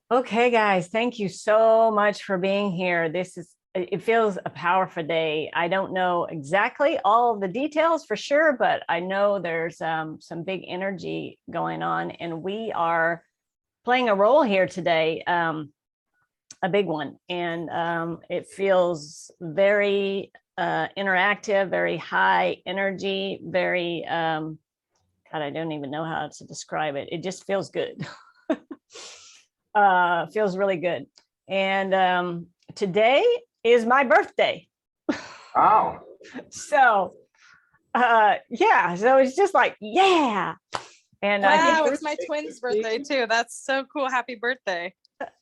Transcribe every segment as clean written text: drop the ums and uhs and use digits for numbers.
Okay, guys, thank you so much for being here. It feels a powerful day. I don't know exactly all of the details for sure, but I know there's some big energy going on, and we are playing a role here today, a big one. And it feels very interactive, very high energy, very, God, I don't even know how to describe it. It just feels good. Feels really good. And today is my birthday. Oh, So yeah, so it's just like, yeah. And I Wow, think it's my twin's birthday too. That's so cool. Happy birthday.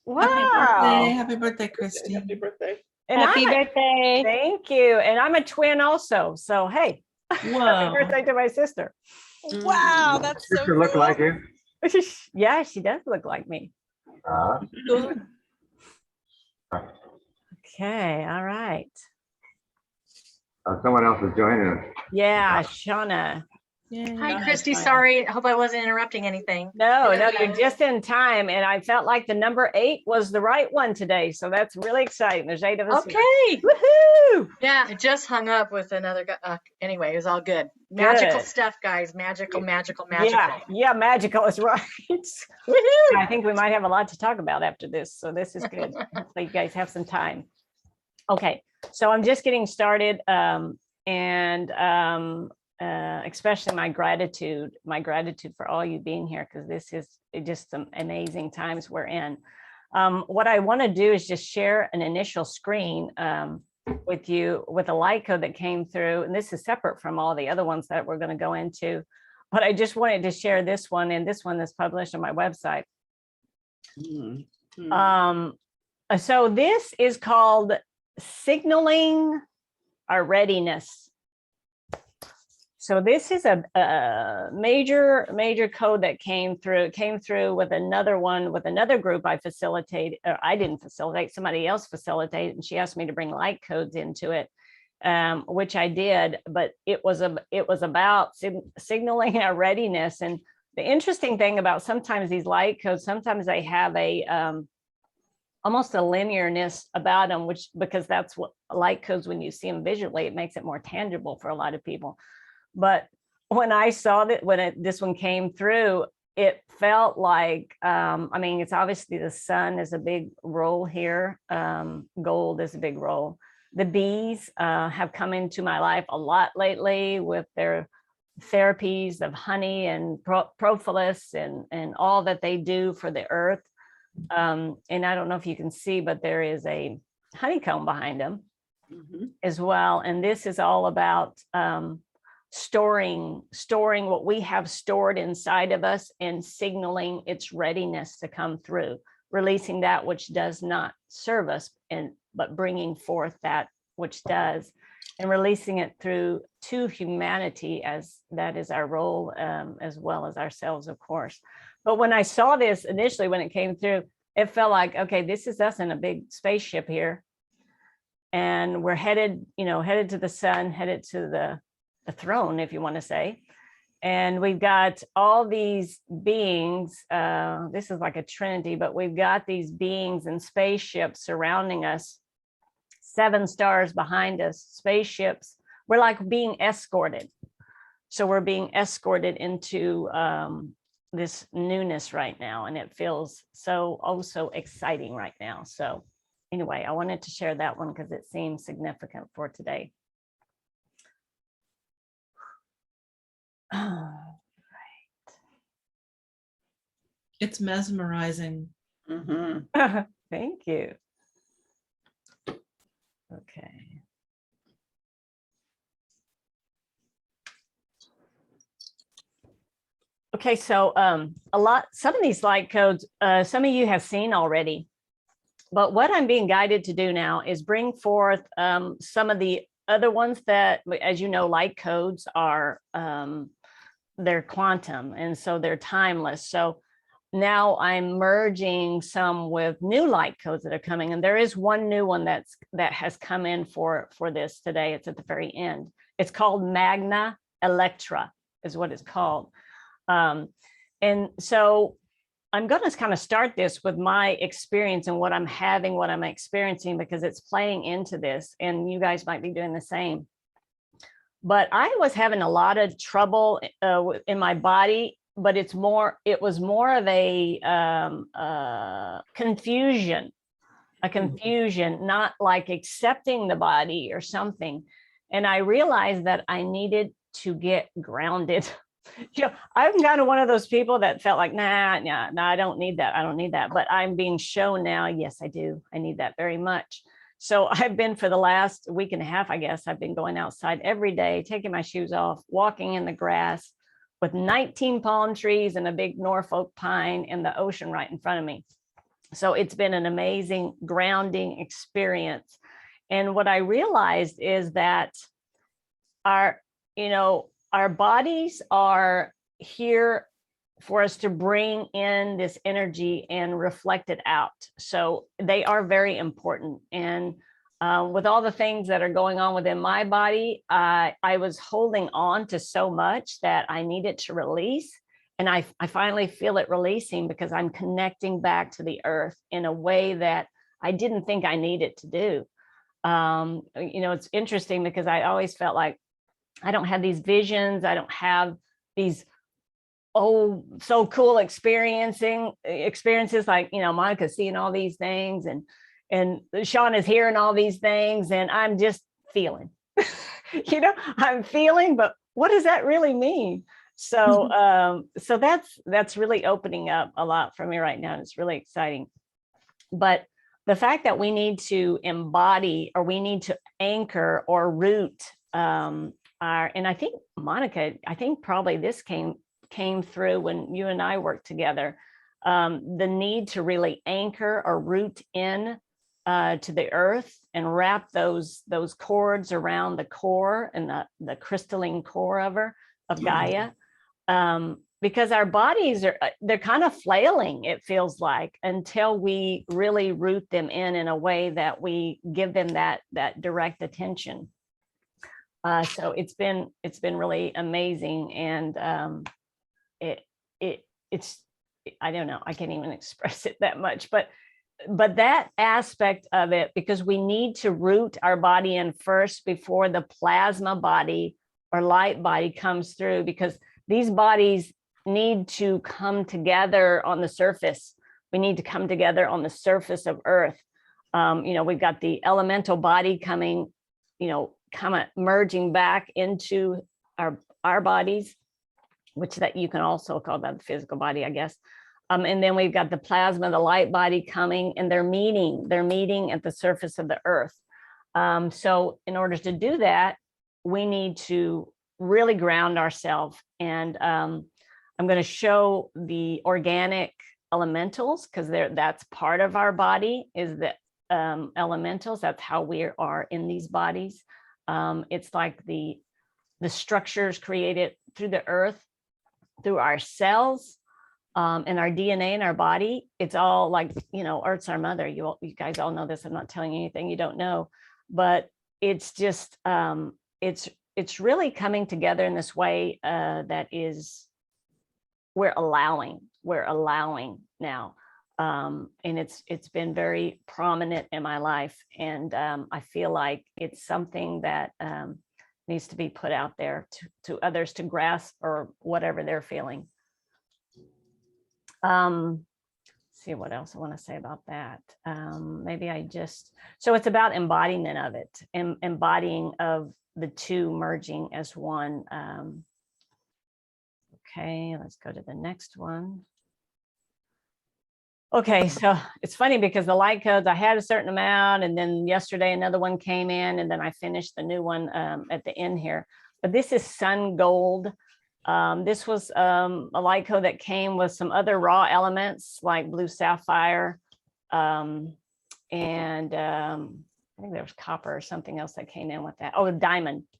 wow. Happy birthday, Christy. happy birthday. And Happy I'm birthday. thank you. And I'm a twin also. So hey, happy Whoa. birthday to my sister. Wow, that's so Sister look cool. like you. Yeah, she does look like me. Cool. Okay, all right. Someone else is joining us. Yeah, Shauna. Yay. Hi, Shauna, Christy. fine. Sorry. I hope I wasn't interrupting anything. No, you're just in time. And I felt like the number 8 was the right one today. So that's really exciting. There's 8 of us. Okay. Here. Woohoo! Yeah, I just hung up with another guy. Anyway, it was all good. Magical Good. stuff, guys. Magical. Yeah, magical is right. Woohoo! I think we might have a lot to talk about after this. So this is good. Hopefully you guys have some time. Okay, so I'm just getting started. Especially my gratitude for all you being here, because this is just some amazing times we're in. What I want to do is just share an initial screen with you with a light code that came through, and this is separate from all the other ones that we're going to go into, but I just wanted to share this one, and this one that's published on my website. So this is called signaling our readiness. So this is a major code that came through with another one, with another group I facilitated, or I didn't facilitate, somebody else facilitated, and she asked me to bring light codes into it, which I did, but it was about signaling our readiness. And the interesting thing about sometimes these light codes, sometimes they have a almost a linearness about them, because that's what light codes, when you see them visually, it makes it more tangible for a lot of people. But when I saw that, this one came through, it felt like, I mean, it's obviously the sun is a big role here. Gold is a big role. The bees have come into my life a lot lately with their therapies of honey and propolis and all that they do for the earth. And I don't know if you can see, but there is a honeycomb behind them as well. And this is all about storing what we have stored inside of us and signaling its readiness to come through, releasing that which does not serve us, but bringing forth that which does, and releasing it through to humanity, as that is our role, as well as ourselves, of course. But when I saw this initially, when it came through, it felt like, okay, this is us in a big spaceship here, and we're headed to the sun, headed to the throne, if you want to say. And we've got all these beings. This is like a trinity, but we've got these beings and spaceships surrounding us, 7 stars behind us, spaceships. We're like being escorted. So we're being escorted into this newness right now, and it feels so exciting right now. So anyway, I wanted to share that one because it seems significant for today. All right. It's mesmerizing. Thank you. Okay. Okay, so some of these light codes, some of you have seen already, but what I'm being guided to do now is bring forth some of the other ones that, as you know, light codes are, they're quantum, and so they're timeless. So now I'm merging some with new light codes that are coming, and there is one new one that has come in for this today. It's at the very end. It's called Magna Elektra, is what it's called. And so I'm going to kind of start this with my experience and what I'm having, what I'm experiencing, because it's playing into this, and you guys might be doing the same. But I was having a lot of trouble in my body, but it was more of a confusion, not like accepting the body or something. And I realized that I needed to get grounded. I'm kind of one of those people that felt like, nah, I don't need that. I don't need that. But I'm being shown now, yes, I do. I need that very much. So I've been, for the last week and a half, I guess, I've been going outside every day, taking my shoes off, walking in the grass with 19 palm trees and a big Norfolk pine and the ocean right in front of me. So it's been an amazing grounding experience. And what I realized is that our bodies are here for us to bring in this energy and reflect it out. So they are very important. And with all the things that are going on within my body, I was holding on to so much that I needed to release. And I finally feel it releasing, because I'm connecting back to the earth in a way that I didn't think I needed to do. It's interesting, because I always felt like I don't have these visions. I don't have these, so cool experiences like, Monica's seeing all these things, and Sean is hearing all these things, and I'm just feeling, I'm feeling, but what does that really mean? So, so that's really opening up a lot for me right now. And it's really exciting. But the fact that we need to embody, or we need to anchor or root, and I think, Monica, probably this came through when you and I worked together, the need to really anchor or root in to the earth and wrap those cords around the core and the crystalline core of Gaia, because our bodies they're kind of flailing, it feels like, until we really root them in a way that we give them that direct attention. So it's been really amazing, and it's I don't know, I can't even express it that much, but that aspect of it, because we need to root our body in first before the plasma body or light body comes through, because these bodies need to come together on the surface. We need to come together on the surface of Earth. We've got the elemental body coming, kind of merging back into our bodies, which that you can also call that the physical body, I guess. And then we've got the plasma, the light body coming, and they're meeting at the surface of the earth. So in order to do that, we need to really ground ourselves. And I'm going to show the organic elementals, because that's part of our body, is the elementals. That's how we are in these bodies. It's like the structures created through the earth, through our cells, and our DNA in our body. It's all like, Earth's our mother. You guys all know this. I'm not telling you anything you don't know, but it's just, it's really coming together in this way that is, we're allowing now. And it's been very prominent in my life. And I feel like it's something that needs to be put out there to others to grasp, or whatever they're feeling. See what else I want to say about that. Maybe so it's about embodiment of it, embodying of the two merging as one. Okay, let's go to the next one. Okay, so it's funny, because the light codes, I had a certain amount, and then yesterday another one came in, and then I finished the new one at the end here. But this is Sun Gold. This was a light code that came with some other raw elements like blue sapphire, and I think there was copper or something else that came in with that. Oh, the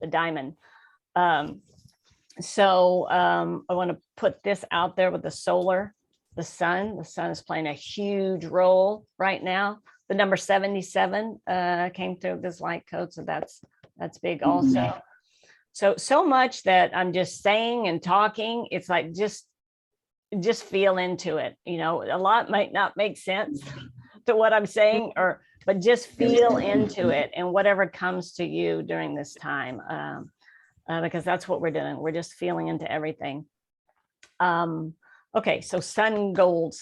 diamond. So I want to put this out there with the solar. The sun is playing a huge role right now. The number 77 came through this light code, so that's big also. So much that I'm just saying and talking, it's like just just feel into it. You know, a lot might not make sense to what I'm saying, but just feel into it and whatever comes to you during this time, because that's what we're doing. We're just feeling into everything. Okay, so sun gold.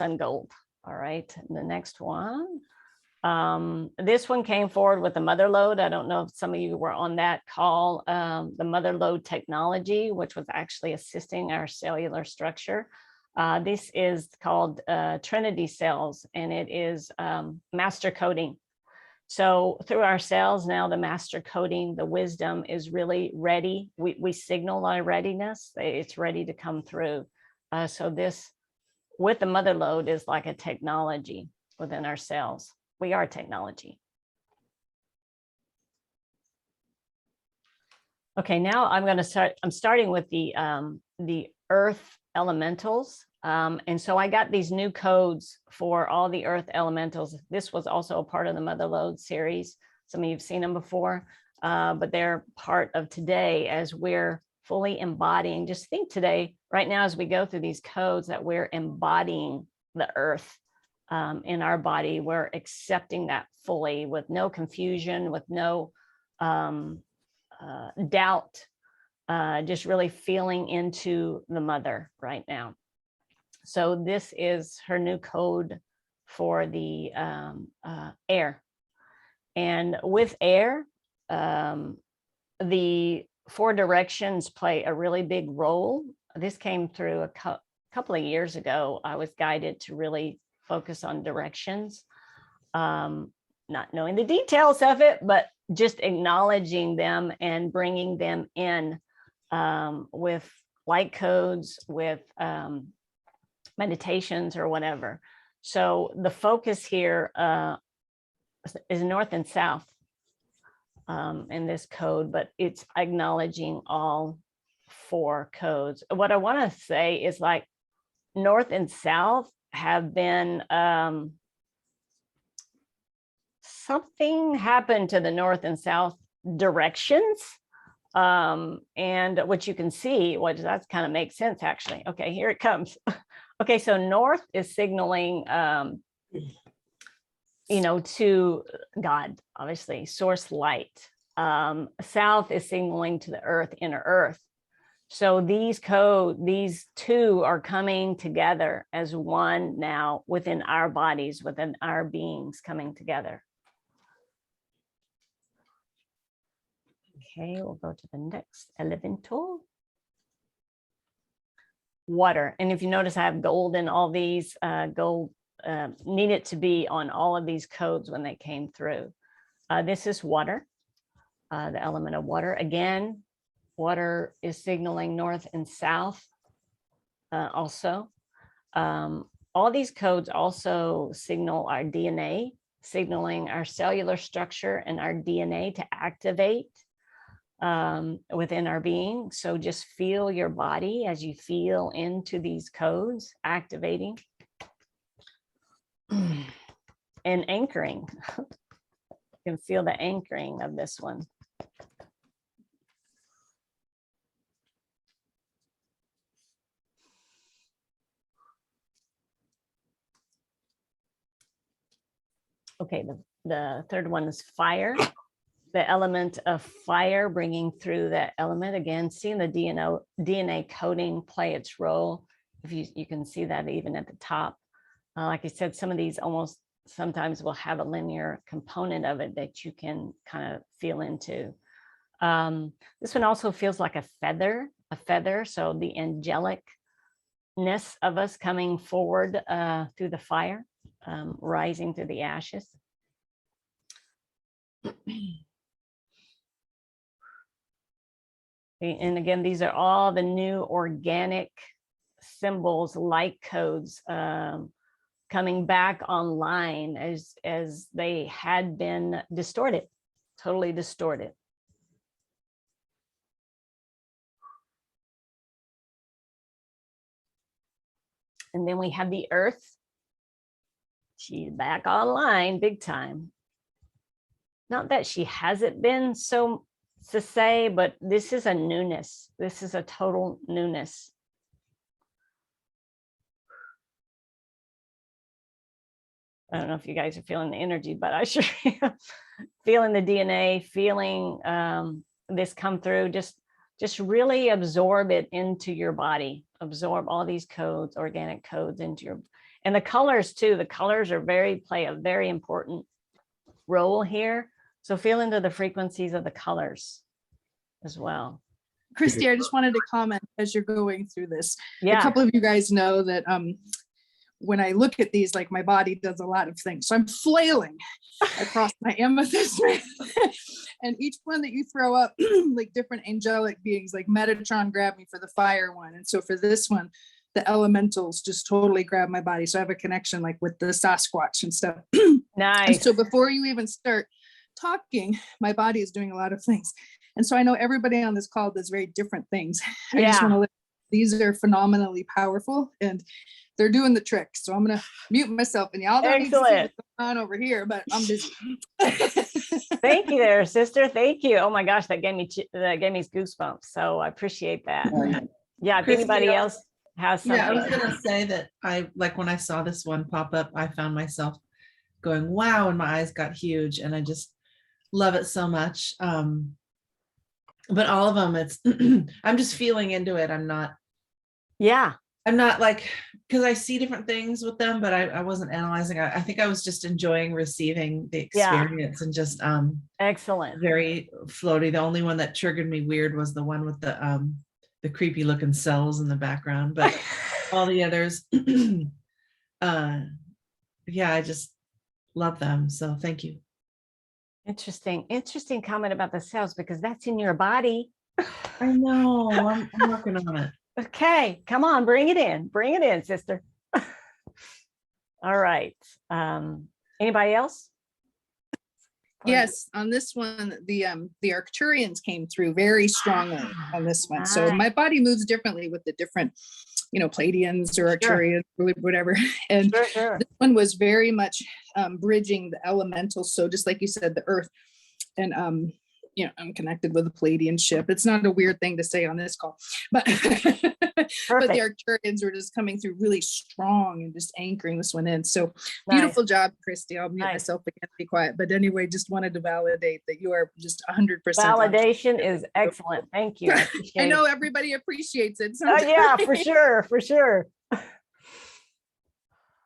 All right, the next one. This one came forward with the mother lode. I don't know if some of you were on that call, the mother lode technology, which was actually assisting our cellular structure. This is called Trinity cells, and it is master coding. So through our cells now, the master coding, the wisdom is really ready. We signal our readiness. It's ready to come through. So this with the mother lode is like a technology within our cells. We are technology. Okay, now I'm starting with the earth elementals. And so I got these new codes for all the earth elementals. This was also a part of the mother lode series. Some of you've seen them before, but they're part of today as we're fully embodying. Just think today, right now, as we go through these codes, that we're embodying the earth in our body. We're accepting that fully with no confusion, with no doubt, just really feeling into the mother right now. So this is her new code for the air. And with air, the 4 directions play a really big role. This came through a couple of years ago. I was guided to really focus on directions, not knowing the details of it, but just acknowledging them and bringing them in with light codes, with meditations or whatever. So the focus here is north and south in this code, but it's acknowledging all 4 codes. What I want to say is like north and south have been something happened to the north and south directions, and what you can see, what that kind of makes sense actually. Okay, here it comes. Okay, so north is signaling you know, to God, obviously, source light. South is signaling to the earth, inner earth. So these 2 are coming together as one now within our bodies, within our beings coming together. Okay, we'll go to the next elemental. Water. And if you notice, I have gold in all these. Gold needed to be on all of these codes when they came through. This is water, the element of water. Again, water is signaling north and south also. All these codes also signal our DNA, signaling our cellular structure and our DNA to activate within our being. So just feel your body as you feel into these codes, activating and anchoring. You can feel the anchoring of this one. Okay, the third one is fire. The element of fire, bringing through that element again, seeing the DNA coding play its role. If you can see that even at the top. Like I said, some of these almost sometimes will have a linear component of it that you can kind of feel into. This one also feels like a feather. So the angelicness of us coming forward through the fire, rising through the ashes. And again, these are all the new organic symbols, light codes coming back online as they had been distorted, totally distorted. And then we have the earth. She's back online big time. Not that she hasn't been so to say, but this is a newness. This is a total newness. I don't know if you guys are feeling the energy, but I sure am. Feeling the DNA, feeling this come through, just really absorb it into your body, absorb all these codes, organic codes into your, and the colors too. The colors are play a very important role here. So feel into the frequencies of the colors as well. Christy, I just wanted to comment as you're going through this. A Yeah, couple of you guys know that when I look at these, like my body does a lot of things. So I'm flailing across my amethyst. And each one that you throw up, like different angelic beings, like Metatron grabbed me for the fire one. And so for this one, the elementals just totally grab my body. So I have a connection like with the Sasquatch and stuff. And nice. so before you even start talking, my body is doing a lot of things. And so I know everybody on this call does very different things. I just Yeah. want to let, these are phenomenally powerful and they're doing the trick. So I'm going to mute myself and y'all don't need to see Excellent. what's going on over here, but I'm busy. Thank you there, sister. Thank you. Oh my gosh, that gave me goosebumps. So I appreciate that. Yeah, if Christy, anybody else has Yeah, I was something. gonna say that I like when I saw this one pop up, I found myself going, wow, and my eyes got huge and I just love it so much. But all of them, it's I'm just feeling into it. I'm not like, because I see different things with them, but I wasn't analyzing. I think I was just enjoying receiving the Yeah. experience and just Excellent. very floaty. The only one that triggered me weird was the one with the creepy looking cells in the background, but all the others, yeah, I just love them. So thank you. Interesting comment about the cells, because that's in your body. I know, I'm working on it. Okay, come on, bring it in, sister. All right. Anybody else? Yes, on this one, the Arcturians came through very strongly on this one. So my body moves differently with the different, Pleiadians or Arcturians, or whatever. And Sure. this one was very much bridging the elementals. So just like you said, the earth and I'm connected with a Pleiadian ship. It's not a weird thing to say on this call, but but the Arcturians were just coming through really strong and just anchoring this one in. So beautiful job, Christy. I'll mute myself again, be quiet. But anyway, just wanted to validate that you are just 100%. Validation is excellent. Thank you. I know everybody appreciates it. Oh yeah, for sure.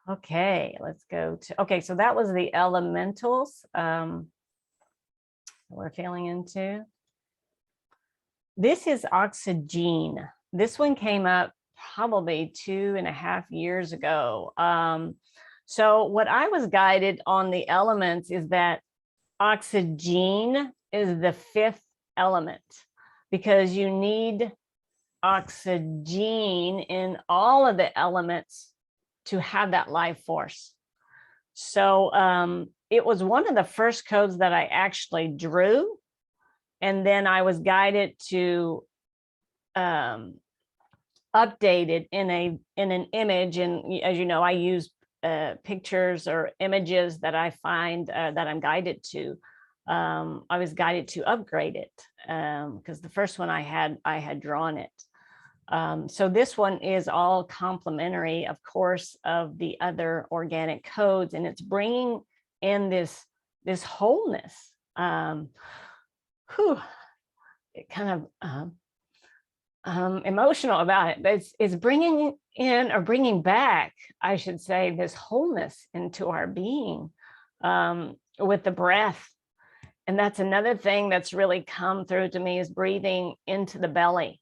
Okay, let's go to, okay, so that was the elementals we're feeling into. This is Oxygene. This one came up probably 2.5 years ago. So what I was guided on the elements is that Oxygene is the 5th element, because you need oxygen in all of the elements to have that life force. So it was one of the first codes that I actually drew. And then I was guided to update it in an image. And as you know, I use pictures or images that I find that I'm guided to. I was guided to upgrade it because the first one I had drawn it. So this one is all complementary, of course, of the other organic codes, and it's bringing in this wholeness. It kind of emotional about it, but it's bringing in, or bringing back, I should say, this wholeness into our being with the breath. And that's another thing that's really come through to me, is breathing into the belly.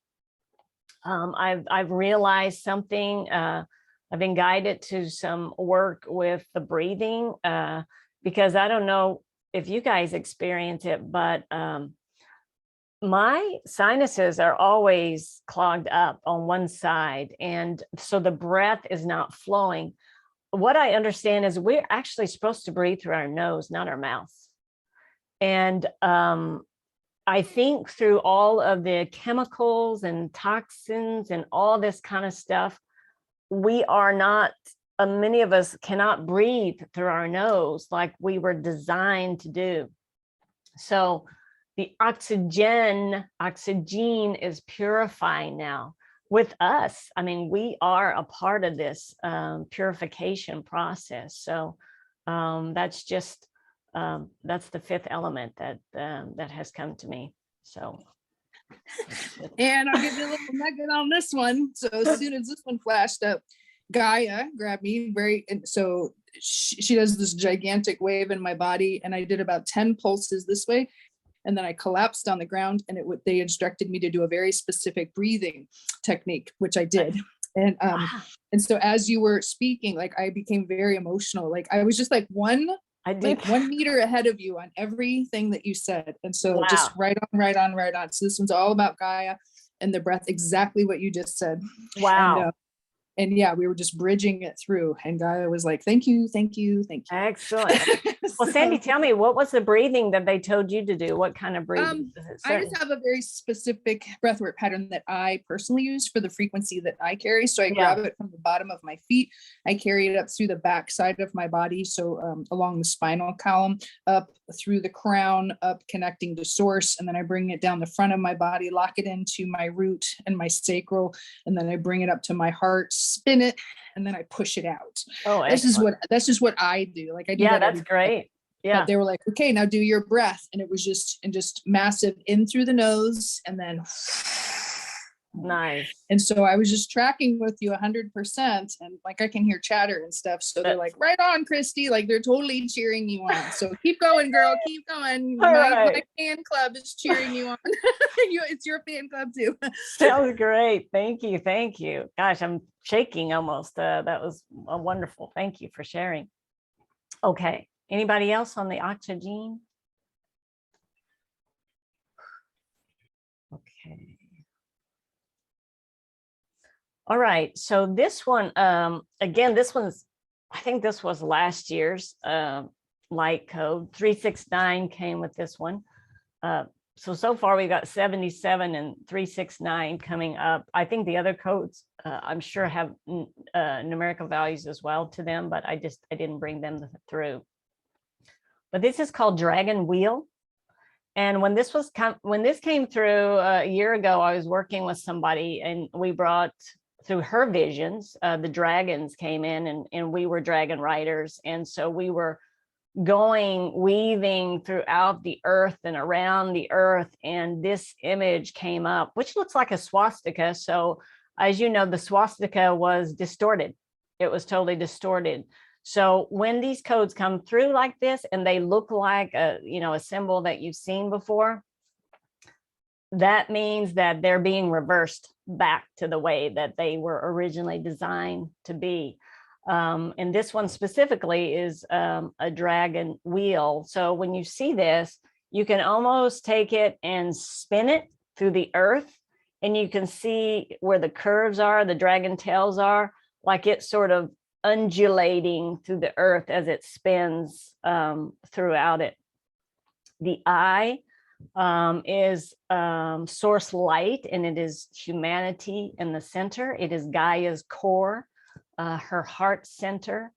I've realized something. I've been guided to some work with the breathing because I don't know if you guys experience it, but my sinuses are always clogged up on one side. And so the breath is not flowing. What I understand is we're actually supposed to breathe through our nose, not our mouth. And I think through all of the chemicals and toxins and all this kind of stuff, we are not, many of us cannot breathe through our nose like we were designed to do. So the oxygen is purifying now with us. I mean, we are a part of this purification process. So That's just that's the fifth element that that has come to me. So And I'll give you a little nugget on this one. So as soon as this one flashed up, Gaia grabbed me and so she does this gigantic wave in my body, and I did about 10 pulses this way, and then I collapsed on the ground, and they instructed me to do a very specific breathing technique, which I did. And so as you were speaking, like I became very emotional. Like I was just like one meter ahead of you on everything that you said. And so just right on, right on, right on. So this one's all about Gaia and the breath, exactly what you just said. Wow. And yeah, we were just bridging it through, and Gaia was like, thank you, thank you, thank you. Excellent. Well, Sandy, tell me, what was the breathing that they told you to do? What kind of breathing? I just have a very specific breathwork pattern that I personally use for the frequency that I carry. So I grab it from the bottom of my feet. I carry it up through the back side of my body. So along the spinal column, up through the crown, up connecting to source. And then I bring it down the front of my body, lock it into my root and my sacral. And then I bring it up to my heart, spin it, and then I push it out. Oh, that's just what I do. Like I do that. That's great. Yeah. But they were like, okay, now do your breath. And it was just massive in through the nose and then nice. And so I was just tracking with you 100%. And like, I can hear chatter and stuff. So they're like, right on, Christy. Like they're totally cheering you on. So keep going, girl, keep going. My fan club is cheering you on. It's your fan club too. Sounds great. Thank you. Thank you. Gosh, I'm shaking almost. That was wonderful. Thank you for sharing. Okay. Anybody else on the Oxygene? Okay. All right. So this one, again, I think this was last year's light code. 369 came with this one. So far we got 77 and 369 coming up. I think the other codes, I'm sure have numerical values as well to them, but I didn't bring them through. But this is called Dragon Wheel. And when this came through a year ago, I was working with somebody, and we brought through her visions, the dragons came in, and we were dragon riders. And so we were weaving throughout the earth and around the earth. And this image came up, which looks like a swastika. So as you know, the swastika was distorted. It was totally distorted. So when these codes come through like this, and they look like a symbol that you've seen before, that means that they're being reversed back to the way that they were originally designed to be. And this one specifically is a dragon wheel. So when you see this, you can almost take it and spin it through the earth, and you can see where the curves are, the dragon tails are, like it's sort of undulating through the earth as it spins throughout it. The eye is source light, and it is humanity in the center. It is Gaia's core, her heart center,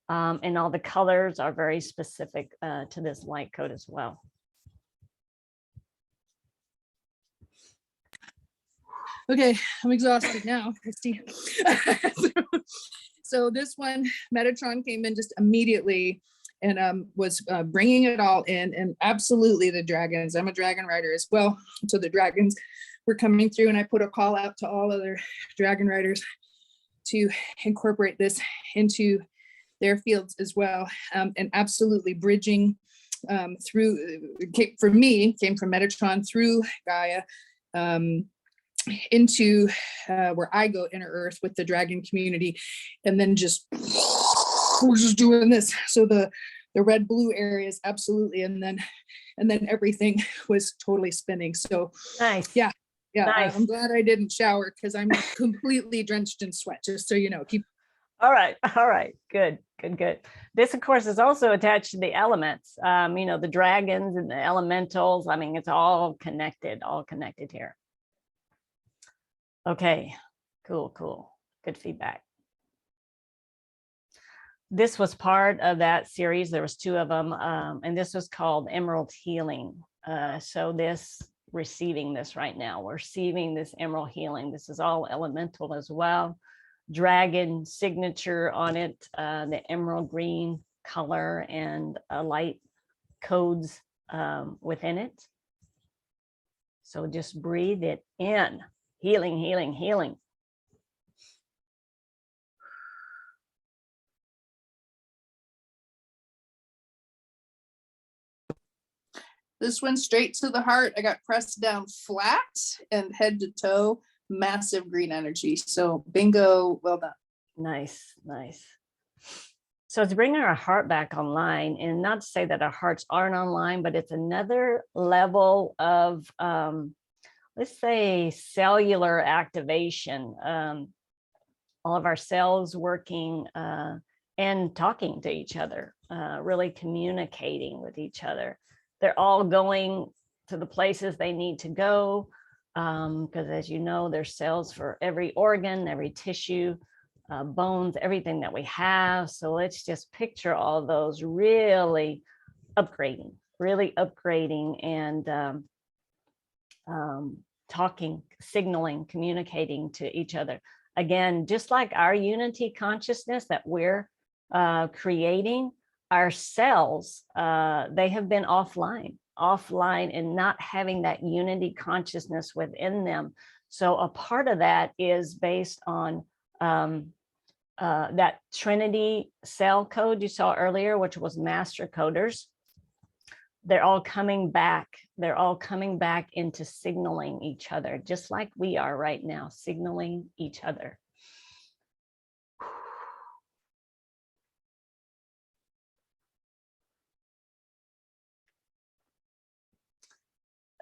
and all the colors are very specific to this light code as well. Okay, I'm exhausted now, Christy. So this one, Metatron came in just immediately and was bringing it all in, and absolutely the dragons. I'm a dragon rider as well. So the dragons were coming through, and I put a call out to all other dragon riders to incorporate this into their fields as well. And absolutely bridging through, for me, came from Metatron through Gaia, into where I go, inner earth, with the dragon community, and then we're just doing this. So the red blue areas, absolutely, and then everything was totally spinning. So nice. Yeah, nice. I'm glad I didn't shower, because I'm completely drenched in sweat, just so you know. All right, good. This, of course, is also attached to the elements, the dragons and the elementals. I mean, it's all connected here. Okay, cool. Good feedback. This was part of that series. There was 2 of them, and this was called Emerald Healing. So receiving this right now, we're receiving this Emerald Healing. This is all elemental as well. Dragon signature on it, the emerald green color and light codes within it. So just breathe it in. Healing, healing, healing. This went straight to the heart. I got pressed down flat and head to toe, massive green energy. So bingo, well done. Nice, nice. So it's bringing our heart back online, and not to say that our hearts aren't online, but it's another level of, let's say, cellular activation. All of our cells working and talking to each other, really communicating with each other. They're all going to the places they need to go, because as you know, there's cells for every organ, every tissue, bones, everything that we have. So let's just picture all those really upgrading and talking, signaling, communicating to each other. Again, just like our unity consciousness that we're creating, our cells, they have been offline and not having that unity consciousness within them. So a part of that is based on that Trinity cell code you saw earlier, which was master coders. They're all coming back. They're all coming back into signaling each other, just like we are right now, signaling each other.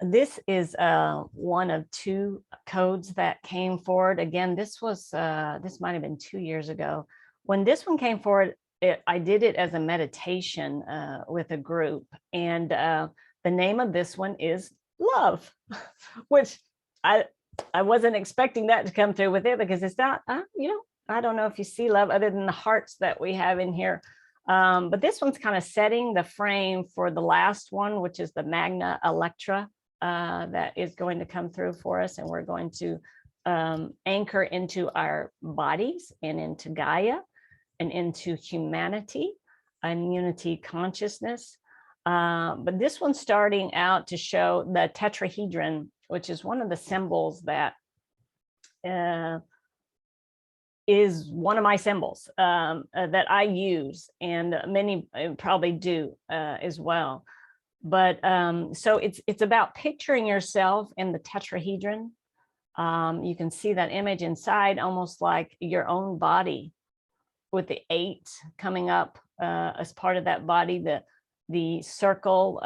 This is one of two codes that came forward. Again, this might have been 2 years ago. When this one came forward, I did it as a meditation with a group, and the name of this one is love, which I wasn't expecting that to come through with it, because it's not, I don't know if you see love other than the hearts that we have in here. But this one's kind of setting the frame for the last one, which is the Magna Elektra. That is going to come through for us, and we're going to anchor into our bodies and into Gaia and into humanity and unity consciousness. But this one's starting out to show the Tetrahedron, which is one of the symbols that is one of my symbols that I use, and many probably do as well. But so it's about picturing yourself in the tetrahedron. You can see that image inside, almost like your own body, with the 8 coming up as part of that body. The circle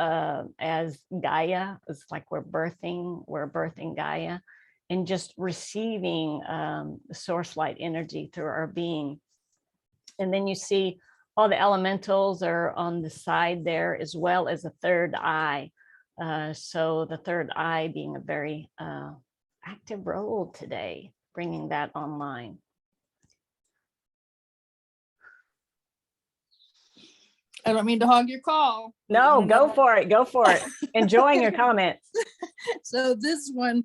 as Gaia is like we're birthing Gaia, and just receiving the source light energy through our being. And then you see all the elementals are on the side there, as well as a third eye. So the third eye being a very active role today, bringing that online. I don't mean to hog your call. No, go for it. Go for it. Enjoying your comments. So this one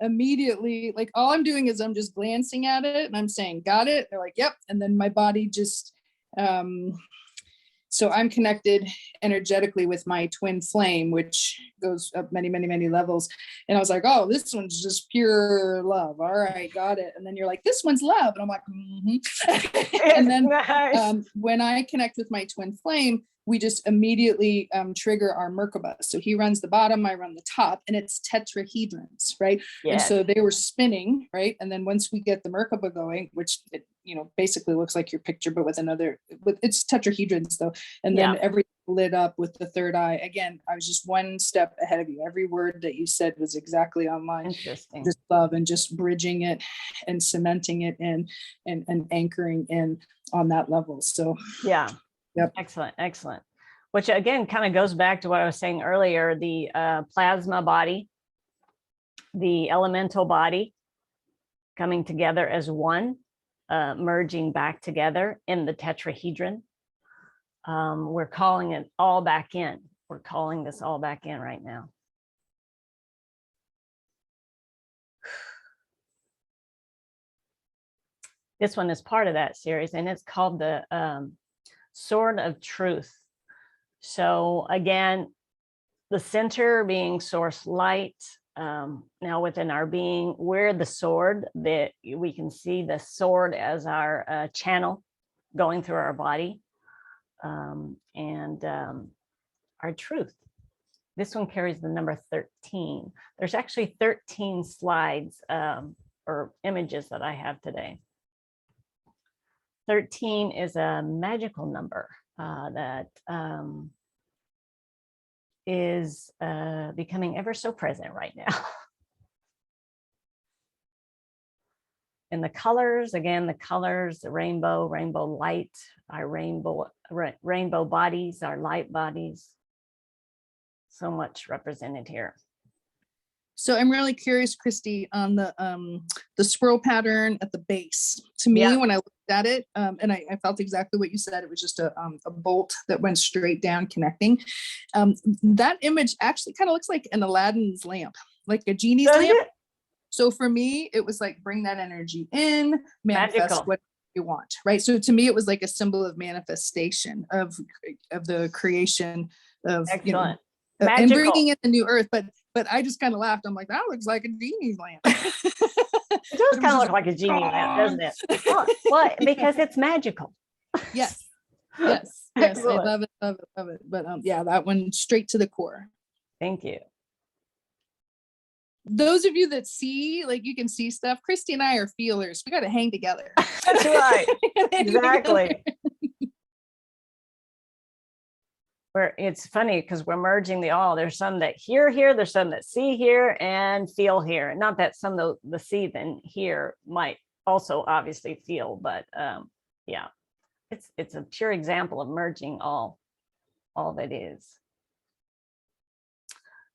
immediately, like all I'm doing is I'm just glancing at it and I'm saying, got it. They're like, yep. And then my body just, so I'm connected energetically with my twin flame, which goes up many, many, many levels. And I was like, oh, this one's just pure love. All right, got it. And then you're like, this one's love. And I'm like, and then nice. when I connect with my twin flame, we just immediately trigger our Merkaba. So he runs the bottom, I run the top, and it's tetrahedrons, right? Yes. And so they were spinning, right? And then once we get the Merkaba going, which it, basically looks like your picture, but with it's tetrahedrons though. And then everything lit up with the third eye. Again, I was just one step ahead of you. Every word that you said was exactly online. Interesting. Just love and just bridging it and cementing it in and anchoring in on that level. So yeah. Yep. Excellent. Excellent. Which again, kind of goes back to what I was saying earlier, the plasma body, the elemental body coming together as one, merging back together in the tetrahedron. We're calling it all back in. We're calling this all back in right now. This one is part of that series, and it's called the sword of truth. So again, the center being source light. Now within our being, we're the sword, that we can see the sword as our channel going through our body, and our truth. This one carries the number 13. There's actually 13 slides or images that I have today. 13 is a magical number that is becoming ever so present right now. And the colors, again, the colors, the rainbow light, our rainbow bodies, our light bodies. So much represented here. So I'm really curious, Christy, on the swirl pattern at the base. To me, Yeah. when I looked at it, and I felt exactly what you said, it was just a bolt that went straight down connecting. That image actually kind of looks like an Aladdin's lamp, like a genie's Doesn't lamp. it? So for me, it was like, bring that energy in, manifest Magical. what you want, right? So to me, it was like a symbol of manifestation of the creation of, you know, Excellent. and Magical. bringing in the new earth. But I just kind of laughed. I'm like, that looks like a genie's lamp. It does kind of look like a genie lamp, doesn't it? Well, because it's magical. Yes. Yes. Yes. I Excellent. love it. Love it. Love it. But yeah, that one straight to the core. Thank you. Those of you that see, like, you can see stuff. Christy and I are feelers. We got to hang together. That's right. Exactly. Where it's funny because we're merging the all. There's some that hear here, there's some that see here and feel here. Not that some of the see and hear might also obviously feel, but yeah, it's a pure example of merging all that is.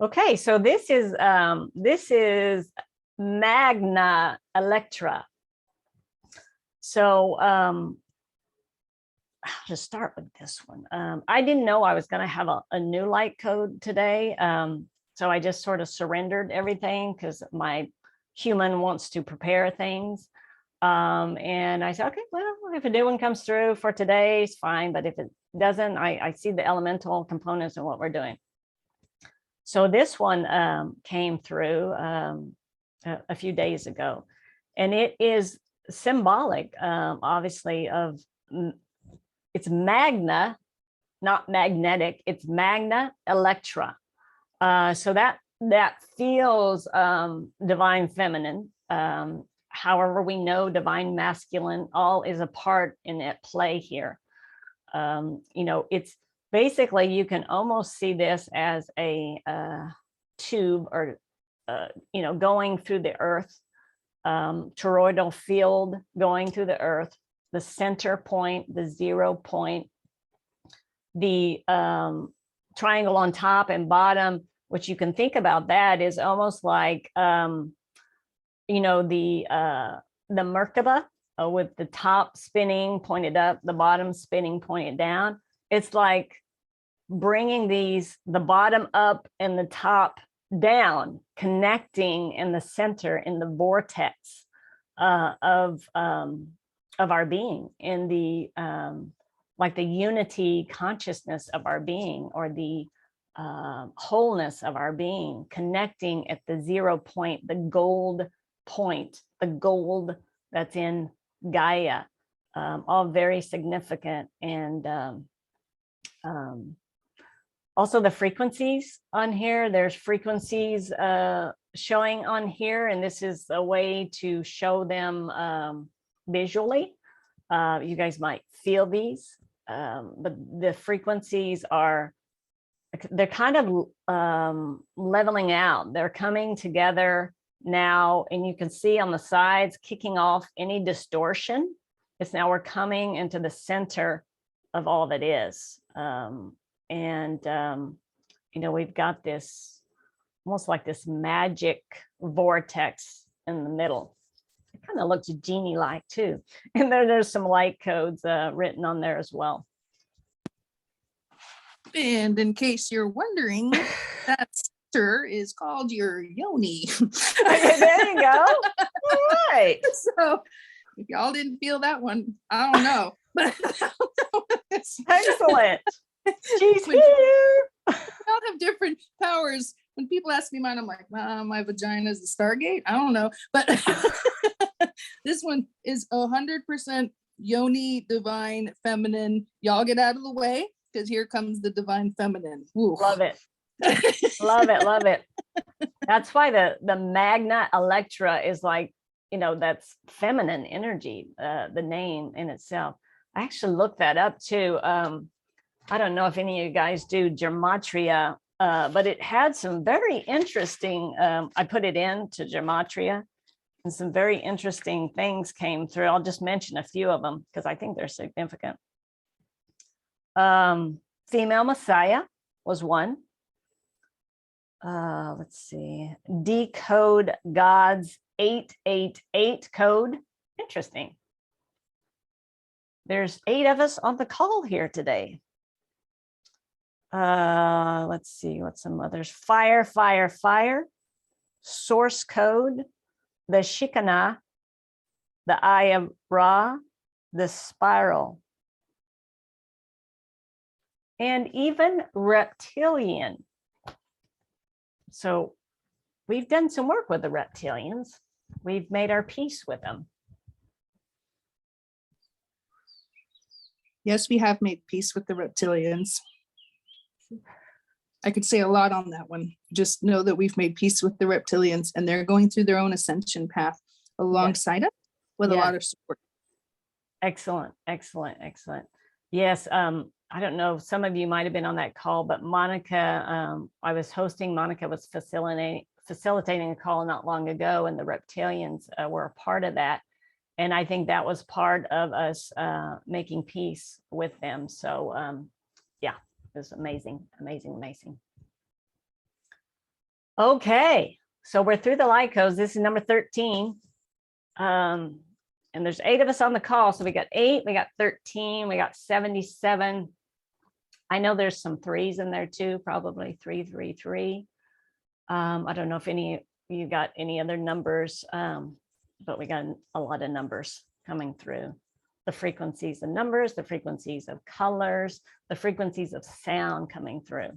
Okay, so this is Magna Elektra. So I'll just start with this one. I didn't know I was going to have a new light code today. So I just sort of surrendered everything because my human wants to prepare things. And I said, okay, well, if a new one comes through for today, it's fine. But if it doesn't, I see the elemental components and what we're doing. So this one came through a few days ago, and it is symbolic, obviously, of it's Magna, not magnetic. It's Magna Elektra. So that feels divine feminine. However, we know divine masculine, all is a part in at play here. You know, it's basically, you can almost see this as a tube or, you know, going through the earth, toroidal field going through the earth, the center point, the 0 point, the triangle on top and bottom, which you can think about that is almost like, you know, the Merkaba with the top spinning pointed up, the bottom spinning pointed down. It's like bringing the bottom up and the top down, connecting in the center, in the vortex of our being, in the like the unity consciousness of our being, or the wholeness of our being, connecting at the 0 point, the gold point, the gold that's in Gaia, all very significant. And also the frequencies on here, there's frequencies showing on here, and this is a way to show them visually. You guys might feel these, but the frequencies are, they're kind of leveling out. They're coming together now, and you can see on the sides, kicking off any distortion. It's now we're coming into the center of all that is. You know, we've got this almost like this magic vortex in the middle. It kind of looks genie-like too. And there's some light codes written on there as well. And in case you're wondering, that center is called your yoni. Okay, there you go. All right. So if y'all didn't feel that one, I don't know. But Excellent. She's When- here. We all have different powers. When people ask me mine, I'm like, my vagina is the Stargate. I don't know, but this one is 100% yoni, divine, feminine. Y'all get out of the way because here comes the divine feminine. Ooh. Love it. Love it. Love it. That's why the Magna Elektra is like, that's feminine energy, the name in itself. I actually looked that up too. I don't know if any of you guys do gematria, but it had some very interesting, I put it into gematria and some very interesting things came through. I'll just mention a few of them because I think they're significant. Female Messiah was one. Let's see, decode God's 888 code. Interesting. There's 8 of us on the call here today. Let's see what some others. Fire, fire, fire. Source code. The Shekinah. The Eye of Ra. The spiral. And even reptilian. So we've done some work with the reptilians. We've made our peace with them. Yes, we have made peace with the reptilians. I could say a lot on that one. Just know that we've made peace with the reptilians and they're going through their own ascension path alongside us with a lot of support. Excellent, excellent, excellent. Yes, I don't know, some of you might have been on that call, but Monica, I was hosting, Monica was facilitating a call not long ago, and the reptilians were a part of that. And I think that was part of us making peace with them. So yeah, it was amazing, amazing, amazing. Okay, so we're through the light codes. This is number 13. And there's 8 of us on the call. So we got 8, we got 13, we got 77. I know there's some 3s in there too, probably 333. I don't know if any of you got any other numbers, but we got a lot of numbers coming through. The frequencies of numbers, the frequencies of colors, the frequencies of sound coming through.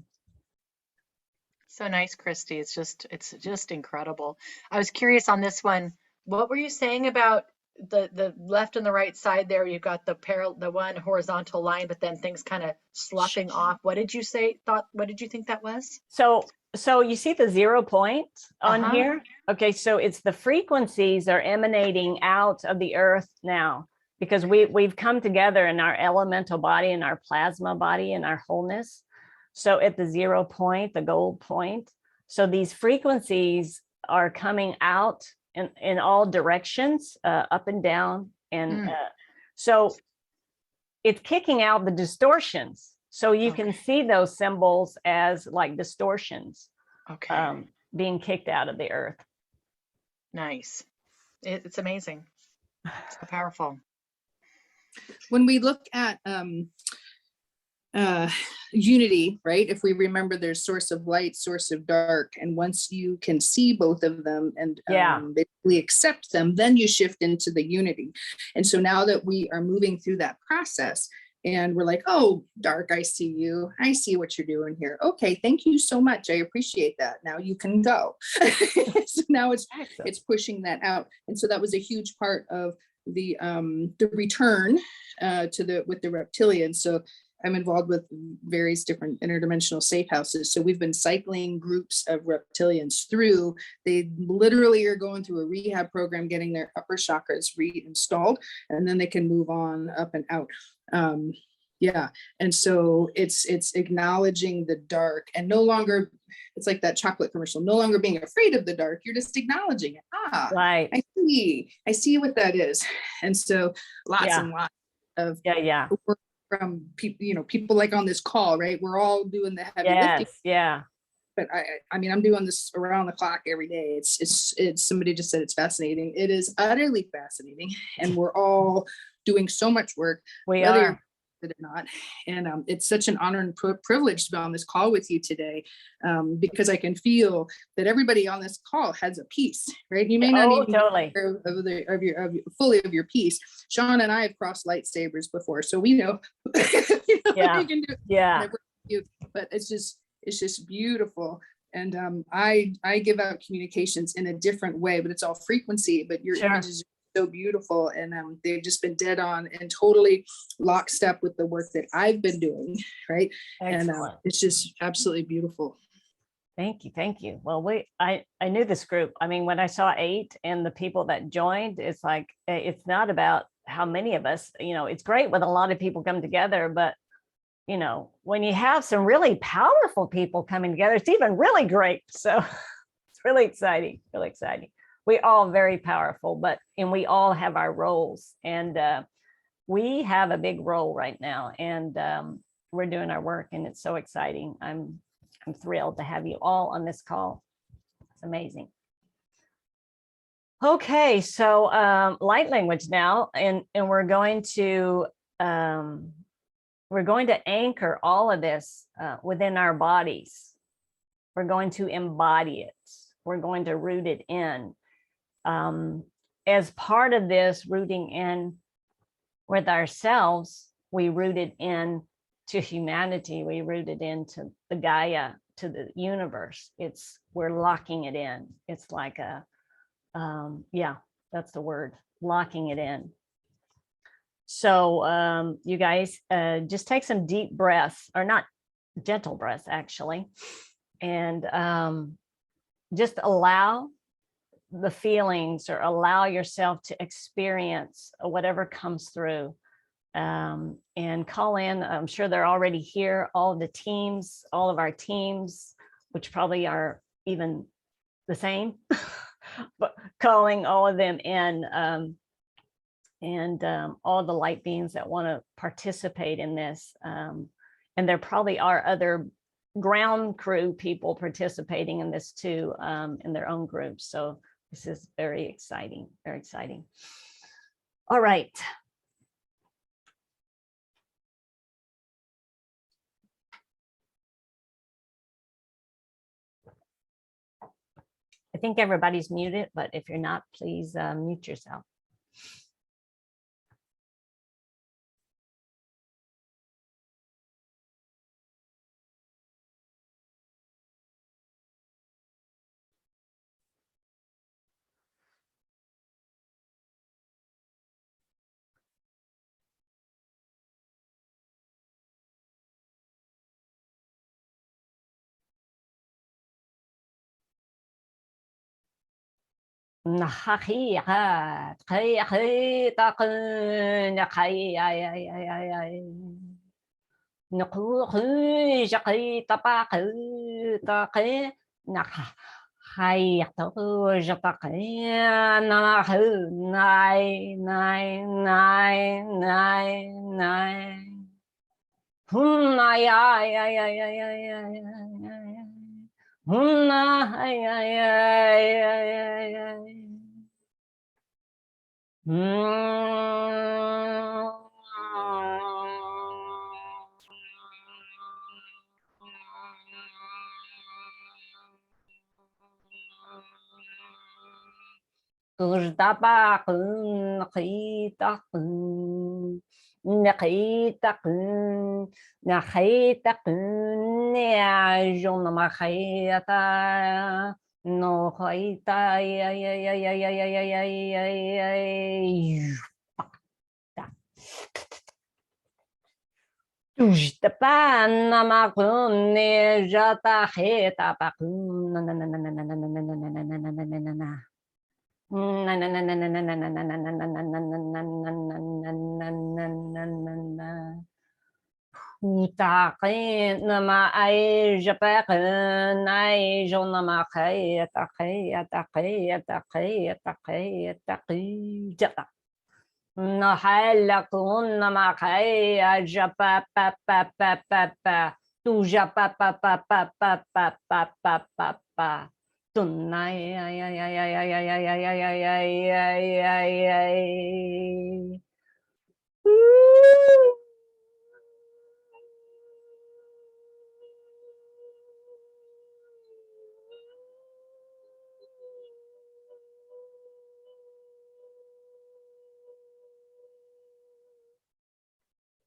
So nice, Christy. It's just incredible. I was curious on this one. What were you saying about the left and the right side there? You've got the one horizontal line, but then things kind of sloughing off. What did you say? What did you think that was? So you see the 0 point on here? Okay, so it's the frequencies are emanating out of the earth now, because we've come together in our elemental body and our plasma body and our wholeness. So at the 0 point, the gold point, so these frequencies are coming out in all directions, up and down. And so it's kicking out the distortions. So you can see those symbols as like distortions being kicked out of the earth. Nice. It's amazing. So powerful. When we look at unity, right? If we remember there's source of light, source of dark, and once you can see both of them and basically accept them, then you shift into the unity. And so now that we are moving through that process and we're like, oh, dark, I see you. I see what you're doing here. Okay, thank you so much. I appreciate that. Now you can go. So now it's pushing that out. And so that was a huge part of the return with the reptilians. So I'm involved with various different interdimensional safe houses. So we've been cycling groups of reptilians through. They literally are going through a rehab program, getting their upper chakras reinstalled, and then they can move on up and out. And so it's acknowledging the dark and no longer, it's like that chocolate commercial, no longer being afraid of the dark. You're just acknowledging it. Right. I see what that is. And so lots and lots of work from people, people like on this call, right? We're all doing the heavy lifting. Yeah. But I mean, I'm doing this around the clock every day. It's somebody just said it's fascinating. It is utterly fascinating. And we're all doing so much work. We are. it or not. And it's such an honor and privilege to be on this call with you today, because I can feel that everybody on this call has a piece, right? You may not Oh, even totally. be aware of your fully of your piece. Sean and I have crossed lightsabers before, so we know, you know Yeah. you can do Yeah. whatever you, but it's just beautiful. And I give out communications in a different way, but it's all frequency, but your Sure. images are so beautiful, and they've just been dead on and totally lockstep with the work that I've been doing, right? Excellent. And it's just absolutely beautiful. Thank you. Thank you. Well, I knew this group. I mean, when I saw 8 and the people that joined, it's like, it's not about how many of us, you know, it's great when a lot of people come together, but you know, when you have some really powerful people coming together, it's even really great. So it's really exciting, really exciting. We all very powerful, and we all have our roles, and we have a big role right now, and we're doing our work, and it's so exciting. I'm thrilled to have you all on this call. It's amazing. Okay, so light language now, and we're going to anchor all of this within our bodies. We're going to embody it. We're going to root it in. As part of this rooting in with ourselves, we rooted in to humanity. We rooted into the Gaia, to the universe. We're locking it in. It's like yeah, that's the word, locking it in. So you guys just take some deep breaths, or not gentle breaths actually, and just allow the feelings, or allow yourself to experience whatever comes through, and call in. I'm sure they're already here, all of the teams, all of our teams, which probably are even the same, but calling all of them in, and all the light beings that want to participate in this. And there probably are other ground crew people participating in this too, in their own groups. So this is very exciting, very exciting. All right. I think everybody's muted, but if you're not, please mute yourself.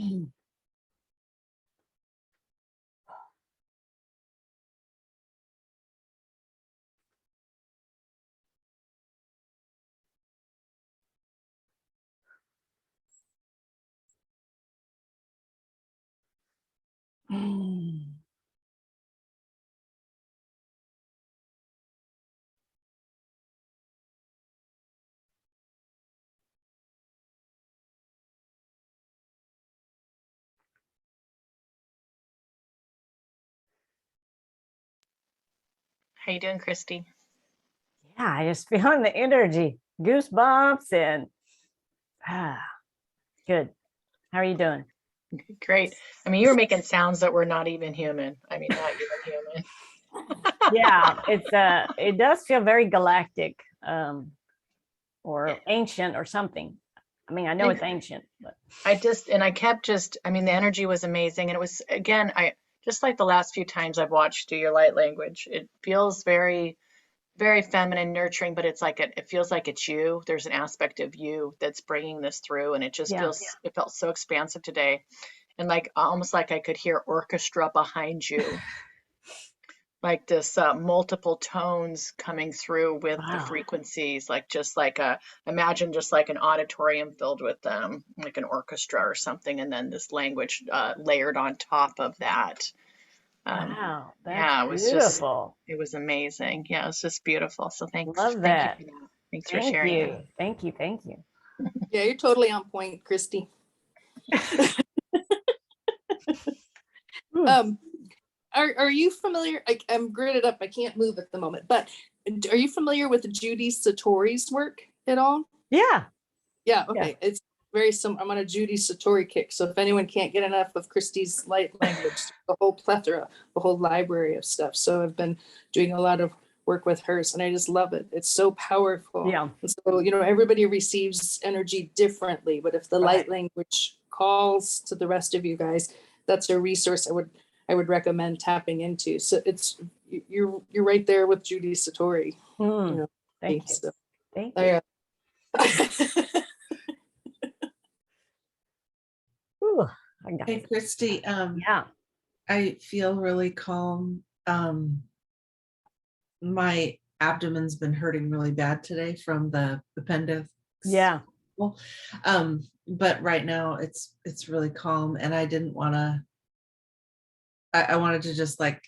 How you doing, Christy? Yeah, I just feeling the energy, goosebumps, and good. How are you doing? Great. I mean, you were making sounds that were not even human. I mean, not even human. Yeah, it does feel very galactic, or Yeah. ancient or something. I mean, I know it's ancient, but I mean, the energy was amazing. And it was, again, I just like the last few times I've watched Do Your Light Language, it feels very, very feminine, nurturing, but it's like it feels like it's you. There's an aspect of you that's bringing this through. And it just yeah, it felt so expansive today. And like almost like I could hear orchestra behind you. Like this multiple tones coming through with the wow, frequencies, like just like imagine just like an auditorium filled with like an orchestra or something, and then this language layered on top of that. wow, that's Yeah, it was just, beautiful. it was amazing. Yeah, it was just beautiful. So thank Love you that. for that. Thanks for Thank sharing it. you. Thank you. Thank you. Yeah, you're totally on point, Christy. Um, are you familiar? I'm gridded up. I can't move at the moment, but are you familiar with Judy Satori's work at all? Yeah. Yeah. Okay. It's very similar. I'm on a Judy Satori kick. So if anyone can't get enough of Christy's light language, the whole plethora, the whole library of stuff. So I've been doing a lot of work with hers, and I just love it. It's so powerful. Yeah. And so, everybody receives energy differently, but if the light Right. language calls to the rest of you guys, that's a resource I would recommend tapping into. So you're right there with Judy Satori. Mm, thank you. So, Thank you. Ooh, I got Hey, it. Christy, Yeah. I feel really calm. My abdomen's been hurting really bad today from the appendix. Yeah. But right now it's really calm, and I didn't want to. I wanted to just like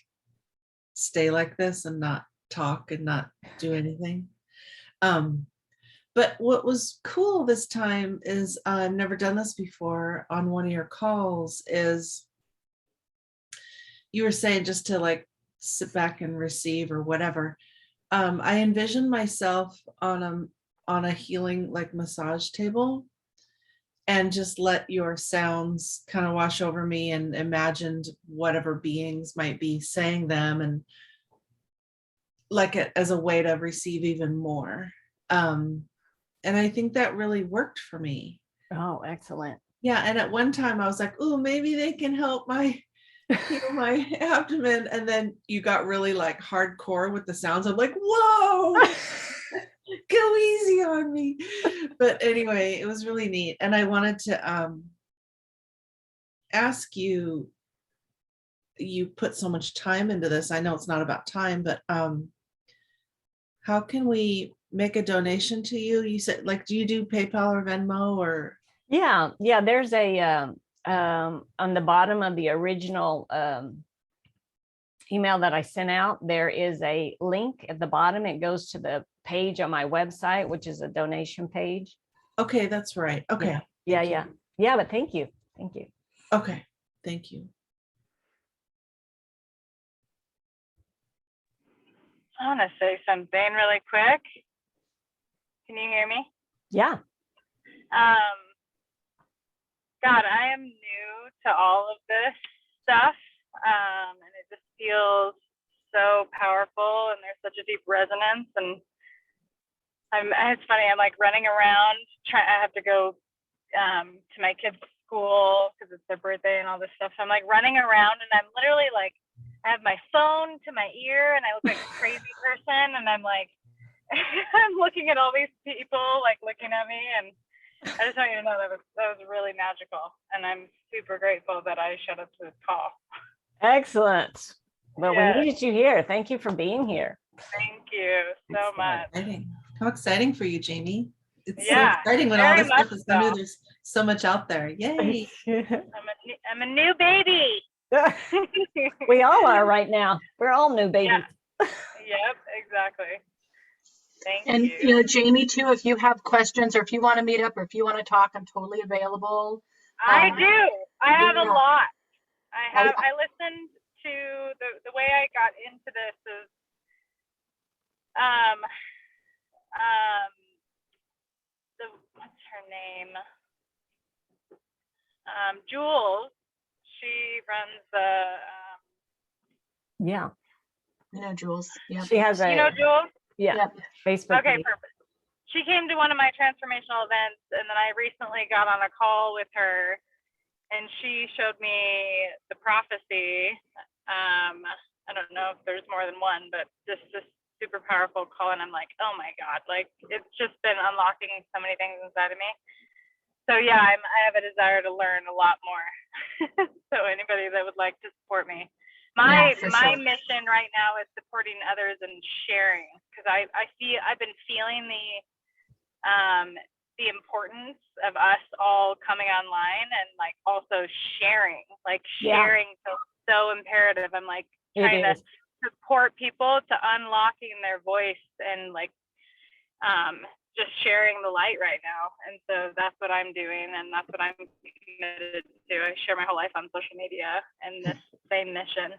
stay like this and not talk and not do anything. But what was cool this time is I've never done this before on one of your calls, is you were saying just to like sit back and receive or whatever. I envisioned myself on a healing like massage table, and just let your sounds kind of wash over me, and imagined whatever beings might be saying them, and like it as a way to receive even more. And I think that really worked for me. Oh, excellent. Yeah. And at one time I was like, oh, maybe they can help my my abdomen. And then you got really like hardcore with the sounds. I'm like, whoa, go easy on me. But anyway, it was really neat. And I wanted to ask you, you put so much time into this. I know it's not about time, but how can we make a donation to you? You said, like, do you do PayPal or Venmo or? Yeah. Yeah. There's a, on the bottom of the original email that I sent out, there is a link at the bottom. It goes to the page on my website, which is a donation page. Okay, that's right. Okay. Yeah. Yeah. Yeah. But thank you. Thank you. Okay. Thank you. I want to say something really quick. Can you hear me? Yeah. God, I am new to all of this stuff, and it just feels so powerful, and there's such a deep resonance. And it's funny, I'm like running around. I have to go to my kids' school because it's their birthday and all this stuff. So I'm like running around, and I'm literally like, I have my phone to my ear, and I look like a crazy person, and I'm like, I'm looking at all these people like looking at me, and I just want you to know that was really magical, and I'm super grateful that I showed up to this call. Excellent. Well, Yes. we needed you here. Thank you for being here. Thank you so much. Exciting. How exciting for you, Jamie. It's Yeah, so exciting when all very this stuff much is so new. so. There's so much out there. Yay. I'm a new baby. We all are right now. We're all new babies. Yep, exactly. Thank And you. you know, Jamie too, if you have questions or if you want to meet up or if you want to talk, I'm totally available. I do. I have a yeah. lot. I listened to the way I got into this is what's her name? Jules. She runs the Yeah. You know, Jules. Yeah. She has a you know Jules? yeah, Yep. Facebook. Okay, page. perfect. She came to one of my transformational events, and then I recently got on a call with her, and she showed me the prophecy. I don't know if there's more than one, but just this super powerful call, and I'm like, oh my God, like it's just been unlocking so many things inside of me. So yeah, I have a desire to learn a lot more. So anybody that would like to support me. My sure. mission right now is supporting others and sharing, because I've been feeling the importance of us all coming online and like also sharing. Like sharing feels so imperative. I'm like trying to support people to unlocking their voice and like just sharing the light right now. And so that's what I'm doing, and that's what I'm committed to. I share my whole life on social media and this same mission.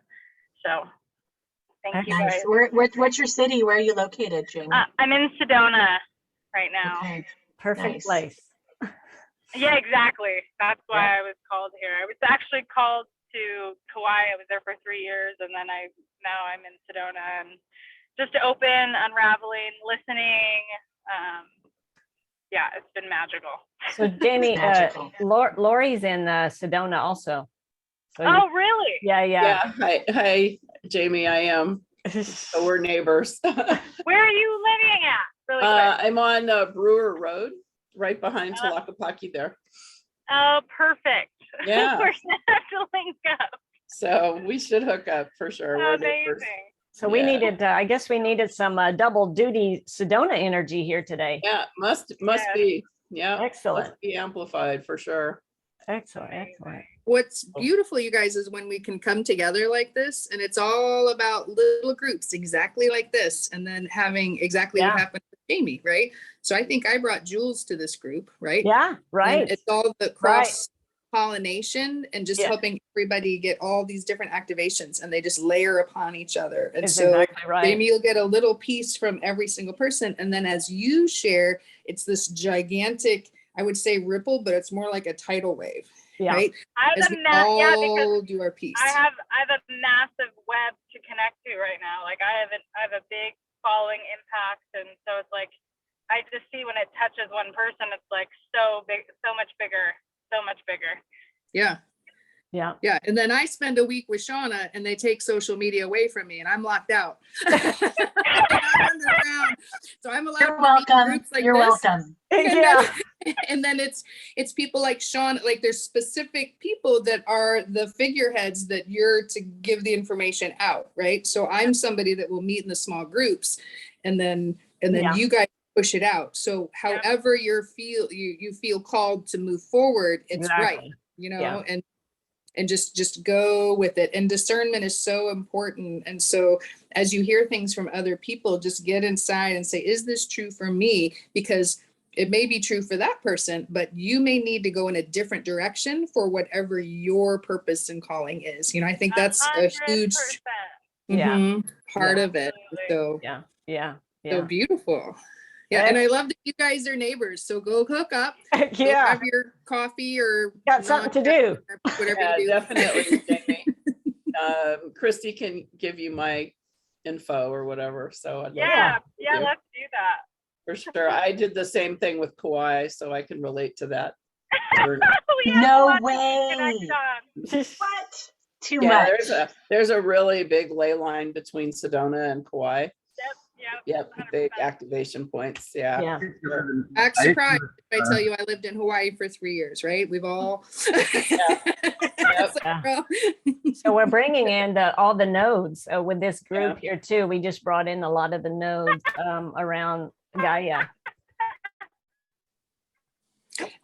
So thank you guys. What's your city? Where are you located, Jamie? I'm in Sedona right now. Okay. Perfect Nice. place. Yeah, exactly. That's why I was called here. I was actually called to Kauai. I was there for 3 years, and then now I'm in Sedona, and just open, unraveling, listening. Yeah, it's been magical. So Jamie, Magical. Lori's in Sedona also. So Oh, really? yeah. Hi, Jamie. I am. So we're neighbors. Where are you living at? Really quick. I'm on Brewer Road, right behind Tlaquepaque there. Oh, perfect. Yeah. We're gonna have to link up. So we should hook up for sure. We're neighbors. Amazing. So we Yeah. needed, I guess we needed some double duty Sedona energy here today. Yeah, must Yes. be. Yeah, Excellent. must be amplified for sure. Excellent. What's beautiful, you guys, is when we can come together like this, and it's all about little groups exactly like this, and then having exactly what happened with Jamie, right? So I think I brought Jules to this group, right? Yeah, right. And it's all the cross pollination and just helping everybody get all these different activations, and they just layer upon each other. And It's so exactly right. Jamie, you'll get a little piece from every single person, and then as you share, it's this gigantic, I would say ripple, but it's more like a tidal wave, right? I As have we all do our piece. I have a massive web to connect to right now. Like I have a big following impact, and so it's like I just see when it touches one person, it's like so big, so much bigger. Yeah. And then I spend a week with Shauna, and they take social media away from me, and I'm locked out. So I'm allowed You're to welcome. groups like You're this. welcome. And then it's people like Sean, like there's specific people that are the figureheads that you're to give the information out, right? So I'm somebody that will meet in the small groups, and then you guys push it out. So however you feel called to move forward, it's right, you know, and just go with it. And discernment is so important. And so as you hear things from other people, just get inside and say, is this true for me? Because it may be true for that person, but you may need to go in a different direction for whatever your purpose and calling is. You know, I think that's 100%. a huge part of it. So so beautiful. Yeah, and I love that you guys are neighbors. So go hook up. Go have your coffee or got something to do. Whatever Yeah, you do. definitely, Jamie. Christy can give you my info or whatever. So I'd love Yeah, to do. let's do that. For sure. I did the same thing with Kauai, so I can relate to that. No way. What? Too much. There's a really big ley line between Sedona and Kauai. Yep, big 100%. activation points. Yeah. Yeah. Act I used to, surprised if I tell you I lived in Hawaii for 3 years, right? We've all. Yep. Yeah. So we're bringing in all the nodes with this group here too. We just brought in a lot of the nodes around Gaia.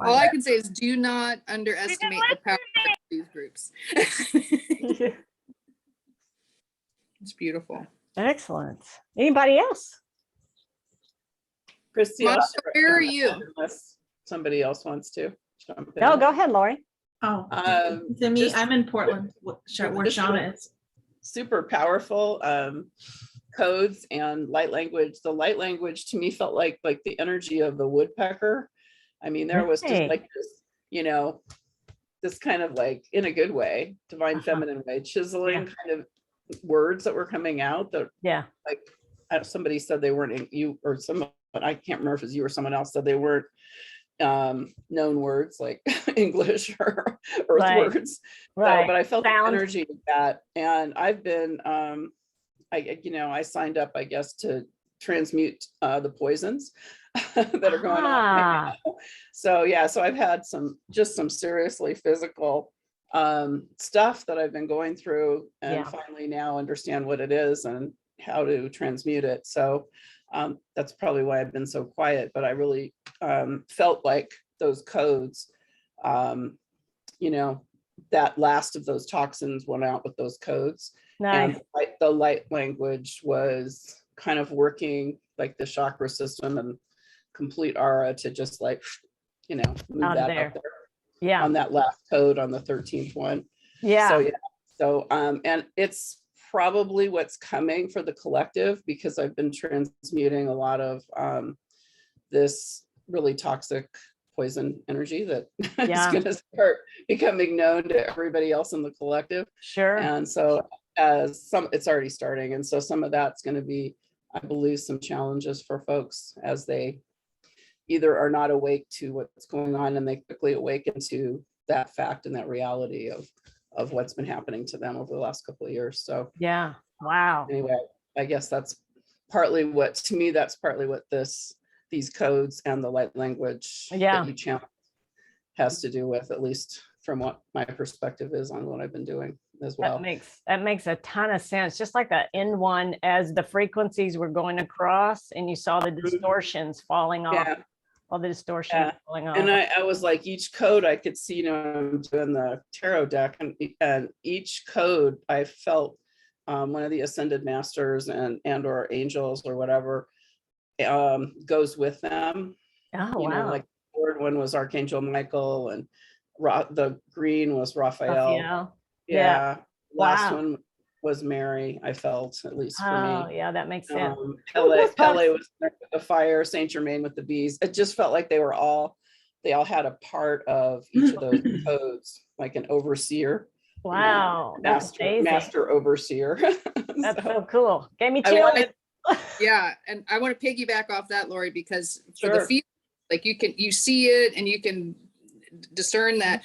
All I can say is do not underestimate the power of these groups. It's beautiful. Excellent. Anybody else? Christy, I'll Monica, share where are it you? unless somebody else wants to jump in. No, go ahead, Lori. Oh, Um, to me, just- I'm in Portland, where just Shauna is. super powerful codes and light language. The light language to me felt like the energy of the woodpecker. I mean, there was just Right. like this, you know, this kind of like in a good way, divine feminine way, chiseling kind of words that were coming out that Yeah. like somebody said they weren't you or someone, I can't remember if it was you or someone else said they weren't known words like English or earth Right. words. So, Right. but I felt the Sound. energy of that. And I've been I signed up, I guess, to transmute the poisons that are going on right now. So yeah, so I've had some seriously physical stuff that I've been going through and finally now understand what it is and how to transmute it. So that's probably why I've been so quiet, but I really felt like those codes, you know, that last of those toxins went out with those codes. Nice. And the light language was kind of working like the chakra system and complete aura to just like, you know, move Out of that there. up there Yeah. on that last code on the 13th one. Yeah. So yeah. So and it's probably what's coming for the collective because I've been transmuting a lot of this really toxic poison energy that is going to start becoming known to everybody else in the collective. Sure. And so it's already starting. And so some of that's going to be, I believe, some challenges for folks as they either are not awake to what's going on and they quickly awaken to that fact and that reality of what's been happening to them over the last couple of years. So yeah. Wow. anyway, I guess that's partly what these codes and the light language that you channel has to do with, at least from what my perspective is on what I've been doing as well. That makes a ton of sense. Just like the N1, as the frequencies were going across and you saw the distortions falling off, all the distortions falling off. And I was like, each code I could see, you know, I'm doing the tarot deck and each code I felt one of the ascended masters and or angels or whatever goes with them. Oh, you wow. know, like the third one was Archangel Michael and the green was Raphael. Yeah. Last one was Mary, I felt, at least for me. Oh, yeah, that makes sense. Pele was there with the fire, Saint Germain with the bees. It just felt like they all had a part of each of those codes, like an overseer. Wow, You know, that's amazing. Master overseer. That's so cool. Gave me chills. Yeah, and I want to piggyback off that, Lori, because for Sure. the feel, like you see it and you can discern that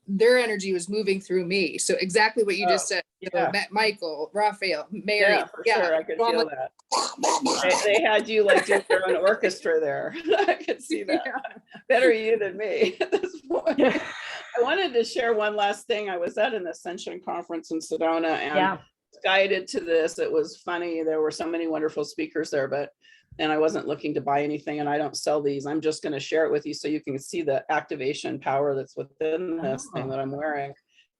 their energy was moving through me. So exactly what you just said. Yeah. So Michael, Raphael, Mary. Yeah, for sure. I could feel that. They had you like do their own orchestra there. I could see that. Better you than me at this point. I wanted to share one last thing. I was at an Ascension conference in Sedona and guided to this. It was funny. There were so many wonderful speakers there, and I wasn't looking to buy anything and I don't sell these. I'm just going to share it with you so you can see the activation power that's within this thing that I'm wearing.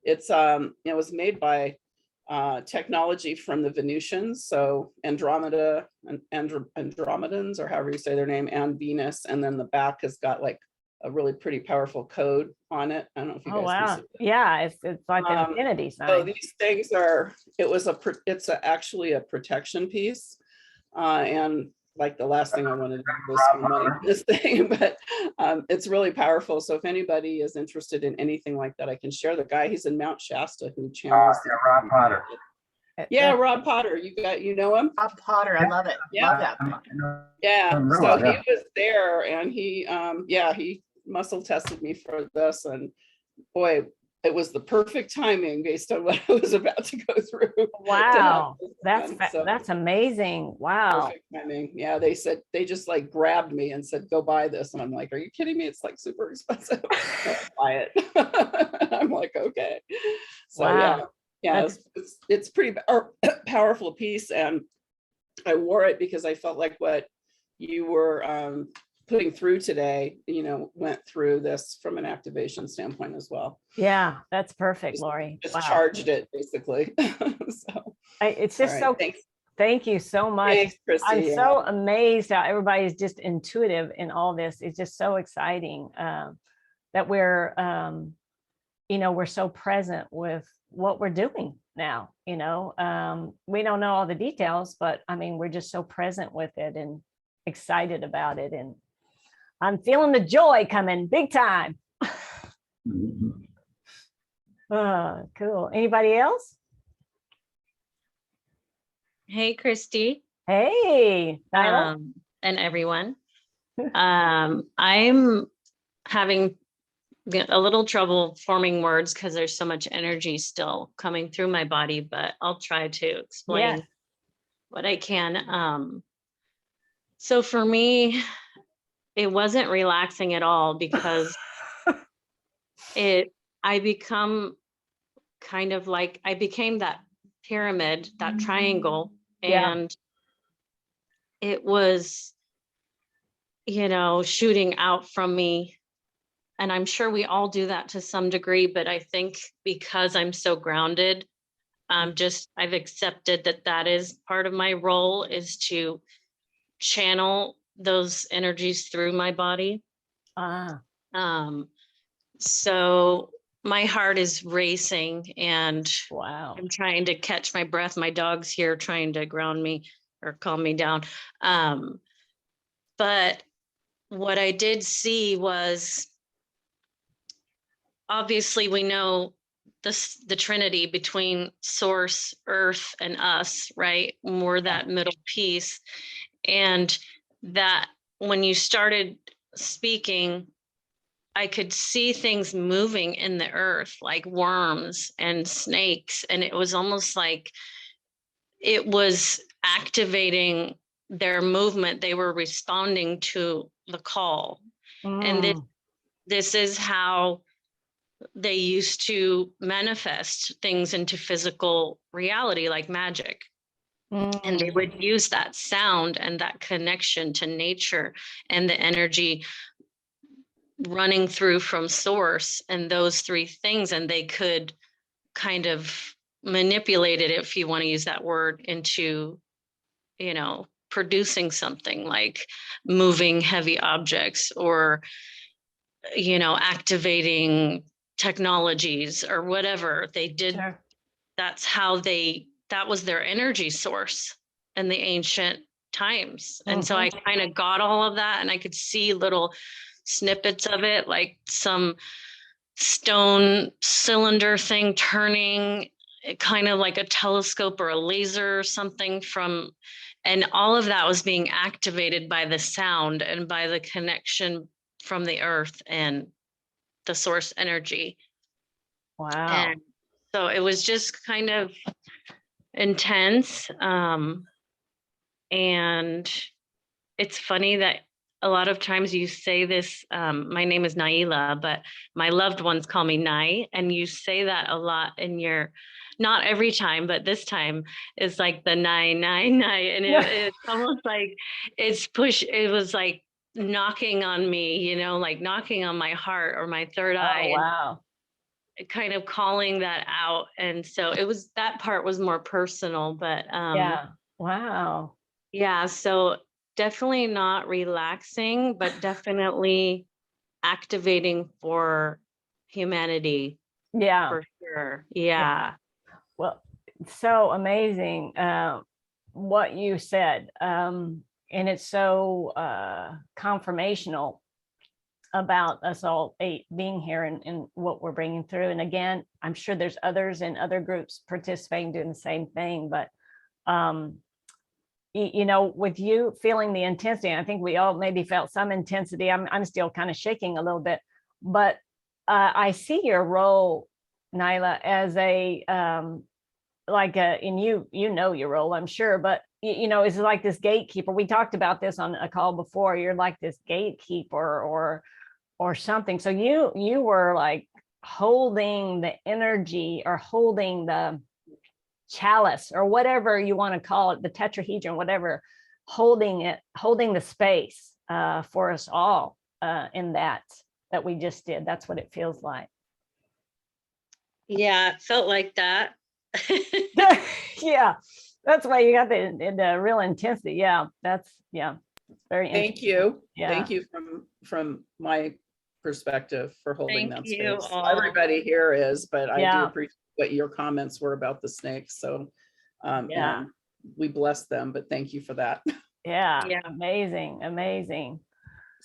It's it was made by technology from the Venusians, so Andromeda and Andromedans, or however you say their name, and Venus, and then the back has got like a really pretty powerful code on it. I don't know if you guys can see it. Yeah, it's like an infinity sign. So these things are, actually a protection piece. And like the last thing I wanted to do was spend money on this thing, but it's really powerful. So if anybody is interested in anything like that, I can share the guy. He's in Mount Shasta who channels. Rob Potter. Yeah, Rob Potter. You know him? Rob Potter, I love it. Yeah. Love that. Yeah. I'm So real, he was there and he muscle tested me for this, and boy, it was the perfect timing based on what I was about to go through. to have Wow. this That's, done. So that's amazing. Wow. perfect timing. Yeah, they said, they just like grabbed me and said, go buy this. And I'm like, are you kidding me? It's like super expensive. "No, buy it. I'm like, okay. So yeah, Wow. yeah, That's- it's pretty powerful piece. And I wore it because I felt like what you were putting through today, you know, went through this from an activation standpoint as well. Yeah, that's perfect, Just- Lori. Just Wow. charged it basically. So, It's all just right, so, thanks. thank you so much. Thanks, Christy. I'm Yeah. so amazed how everybody's just intuitive in all this. It's just so exciting that we're, you know, we're so present with what we're doing now. You know, we don't know all the details, but I mean, we're just so present with it and excited about it. And I'm feeling the joy coming big time. Cool. Anybody else? Hey, Christy, Hey, Nyla. and everyone. I'm having a little trouble forming words because there's so much energy still coming through my body, but I'll try to explain Yes. what I can. So for me, it wasn't relaxing at all because I become kind of like, I became that pyramid, that triangle, Yeah. and it was, you know, shooting out from me. And I'm sure we all do that to some degree, but I think because I'm so grounded, I've accepted that that is part of my role, is to channel those energies through my body. Ah, So my heart is racing and wow. I'm trying to catch my breath. My dog's here trying to ground me or calm me down. But what I did see was, obviously we know the Trinity between source, earth, and us, right? We're that middle piece. And that when you started speaking, I could see things moving in the earth, like worms and snakes. And it was almost like it was activating their movement. They were responding to the call. And Mm, this is how they used to manifest things into physical reality, like magic. And they mm, would use that sound and that connection to nature and the energy running through from source and those three things. And they could kind of manipulate it, if you want to use that word, into, you know, producing something like moving heavy objects or, you know, activating technologies or whatever they did. sure. That's how that was their energy source in the ancient times. And so I kind of got all of that, and I could see little snippets of it, like some stone cylinder thing turning, kind of like a telescope or a laser or something from, and all of that was being activated by the sound and by the connection from the earth and the source energy. Wow. And so it was just kind of intense. And it's funny that a lot of times you say this, my name is Naila, but my loved ones call me Nai. And you say that a lot in your, not every time, but this time is like the Nai. And it's almost like it was like knocking on me, you know, like knocking on my heart or my third eye. Oh, wow. And kind of calling that out. And so that part was more personal, but Yeah. Wow. yeah, so definitely not relaxing, but definitely activating for humanity Yeah. for sure. Yeah. Well, so amazing what you said. And it's so confirmational about us all 8 being here and what we're bringing through. And again, I'm sure there's others in other groups participating, doing the same thing, but you know, with you feeling the intensity, I think we all maybe felt some intensity. I'm still kind of shaking a little bit, but I see your role Nyla, as a like a, and you know your role, I'm sure, but you know, it's like this gatekeeper. We talked about this on a call before. You're like this gatekeeper or something. So you were like holding the energy or holding the chalice or whatever you want to call it, the tetrahedron, whatever, holding it, holding the space for us all in that we just did. That's what it feels like. Yeah, it felt like that. Yeah, that's why you got the real intensity. Yeah, that's very Thank you. Yeah. Thank you from my perspective for holding Thank that you space. all. Everybody here is, but I do Yeah. appreciate what your comments were about the snakes. So Yeah. and we bless them, but thank you for that. Yeah, Yeah. amazing.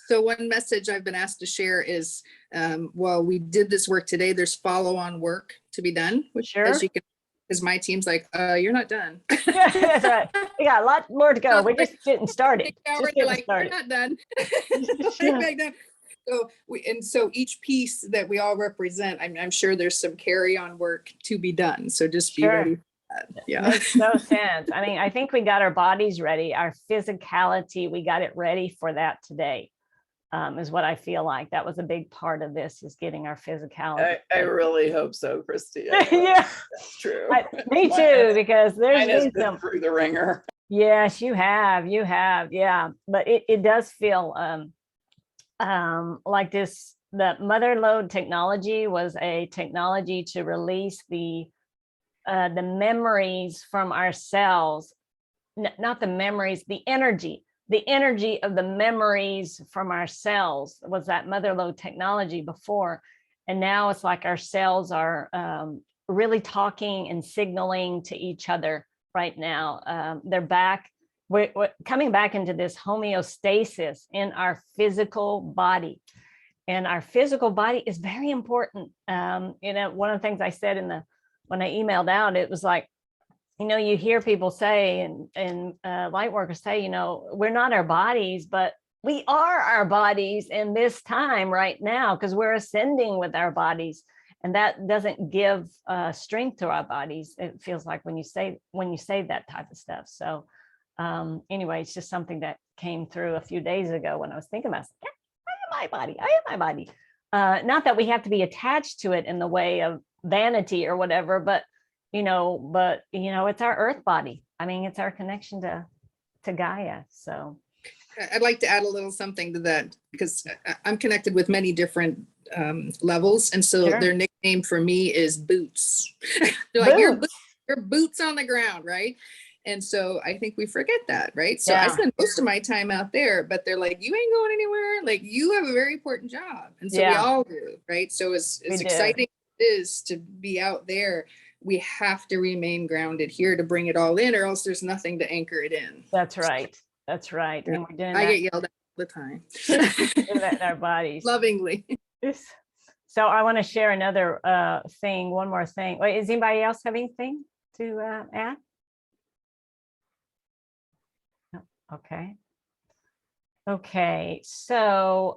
So one message I've been asked to share is, while we did this work today, there's follow-on work to be done, which Sure. as you can, because my team's like, you're not done. Yeah, that's right. We got a lot more to go. We're just getting started. Now Just we're getting like, started. we're not done. Yeah. Right done. So each piece that we all represent, I'm sure there's some carry-on work to be done. So just be Sure. ready for that. Yeah. Makes no sense. I mean, I think we got our bodies ready, our physicality, we got it ready for that today, is what I feel like. That was a big part of this, is getting our physicality. I really hope so, Christy. Yeah, That's true. me too, because there's Mine has been been some. through the ringer. Yes, you have, yeah. But it does feel like this, the mother load technology was a technology to release the memories from our cells, not the memories, the energy of the memories from our cells was that mother load technology before. And now it's like our cells are really talking and signaling to each other right now. They're back. We're coming back into this homeostasis in our physical body. And our physical body is very important. You know, one of the things I said when I emailed out, it was like, you know, you hear people say and light workers say, you know, we're not our bodies, but we are our bodies in this time right now, because we're ascending with our bodies. And that doesn't give strength to our bodies. It feels like when you say that type of stuff. So anyway, it's just something that came through a few days ago when I was thinking about it. Yeah, I am my body. Not that we have to be attached to it in the way of vanity or whatever, but you know, it's our earth body. I mean, it's our connection to Gaia. So I'd like to add a little something to that, because I'm connected with many different levels. And so Sure. their nickname for me is Boots. They're like, you're boots on the ground, right? And so I think we forget that, right? So I Yeah. spend most of my time out there, but they're like, you ain't going anywhere. Like, you have a very important job. And so we Yeah. all do, right? So as We do. exciting as it is to be out there, we have to remain grounded here to bring it all in, or else there's nothing to anchor it in. that's right. That's right. Yeah. And we're doing I that, get yelled at all the time. doing that in our bodies. Lovingly. So I want to share another thing, one more thing. Wait, does anybody else have anything to add? No. Okay. So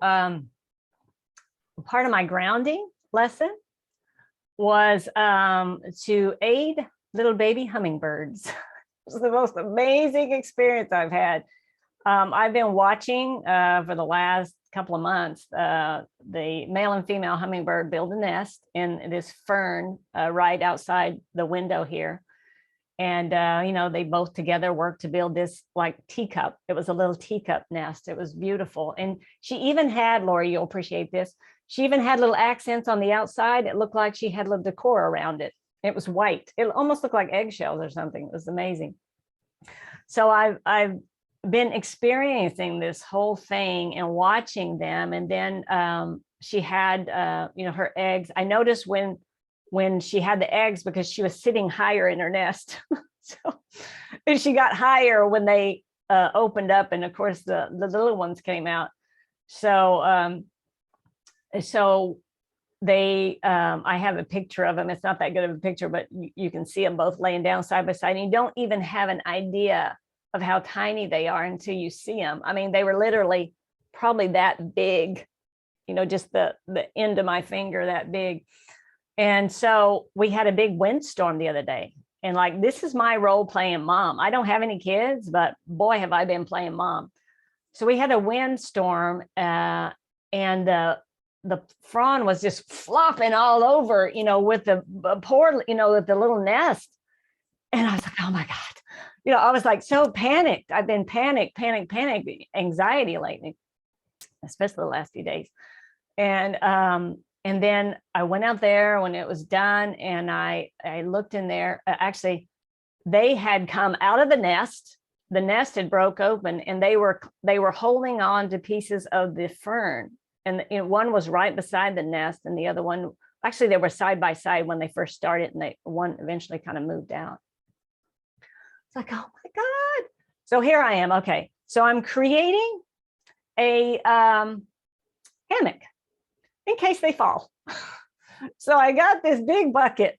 part of my grounding lesson was to aid little baby hummingbirds. It was the most amazing experience I've had. I've been watching for the last couple of months, the male and female hummingbird build a nest in this fern right outside the window here. And, you know, they both together worked to build this like teacup. It was a little teacup nest. It was beautiful. And she even had, Lori, you'll appreciate this, she even had little accents on the outside. It looked like she had little decor around it. It was white. It almost looked like eggshells or something. It was amazing. So I've been experiencing this whole thing and watching them. And then she had, you know, her eggs. I noticed when she had the eggs, because she was sitting higher in her nest. So, and she got higher when they opened up. And of course, the little ones came out. So, so they, I have a picture of them. It's not that good of a picture, but you can see them both laying down side by side. And you don't even have an idea of how tiny they are until you see them. I mean, they were literally probably that big, you know, just the end of my finger that big. And so we had a big windstorm the other day. And like, this is my role playing mom. I don't have any kids, but boy, have I been playing mom. So we had a windstorm and the frond was just flopping all over, with the poor, with the little nest. And I was like, oh my God, I was like so panicked. I've been panic, anxiety lately, especially the last few days. And then I went out there when it was done and I looked in there. Actually, they had come out of the nest. The nest had broke open and they were holding on to pieces of the fern. And one was right beside the nest and the other one, actually they were side by side when they first started and one eventually kind of moved out. It's like, oh my God. So here I am. Okay. So I'm creating a hammock in case they fall. So I got this big bucket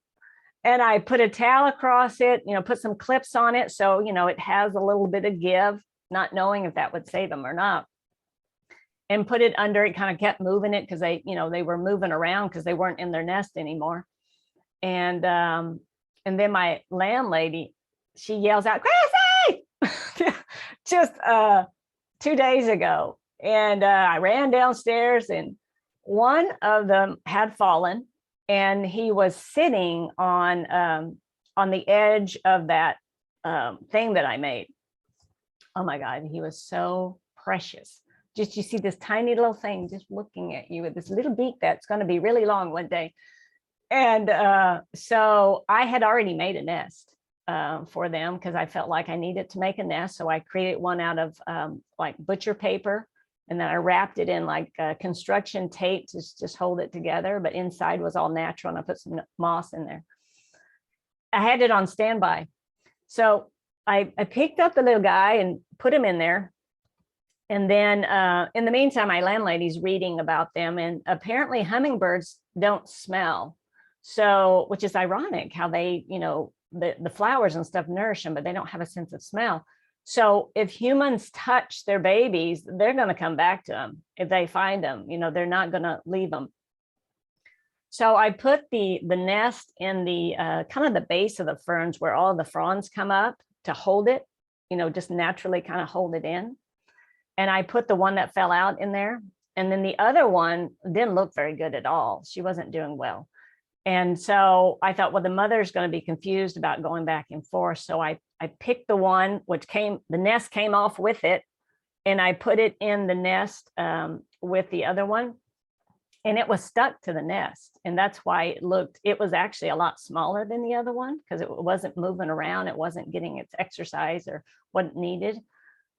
and I put a towel across it, put some clips on it. So, it has a little bit of give, not knowing if that would save them or not. And put it under it, kind of kept moving it because they were moving around because they weren't in their nest anymore. And then my landlady, she yells out, Chrissy, just 2 days ago. And I ran downstairs and one of them had fallen and he was sitting on the edge of that thing that I made. Oh my God, he was so precious. Just you see this tiny little thing just looking at you with this little beak that's going to be really long one day. And so I had already made a nest for them because I felt like I needed to make a nest. So I created one out of like butcher paper. And then I wrapped it in like construction tape to just hold it together. But inside was all natural and I put some moss in there. I had it on standby. So I picked up the little guy and put him in there. And then in the meantime, my landlady's reading about them. And apparently hummingbirds don't smell. So, which is ironic how they, the flowers and stuff nourish them, but they don't have a sense of smell. So if humans touch their babies, they're going to come back to them. If they find them, they're not going to leave them. So I put the nest in the kind of the base of the ferns where all the fronds come up to hold it, just naturally kind of hold it in. And I put the one that fell out in there. And then the other one didn't look very good at all. She wasn't doing well. And so I thought, well, the mother's going to be confused about going back and forth. So I picked the one which the nest came off with it. And I put it in the nest with the other one. And it was stuck to the nest. And that's why it was actually a lot smaller than the other one because it wasn't moving around. It wasn't getting its exercise or what it needed.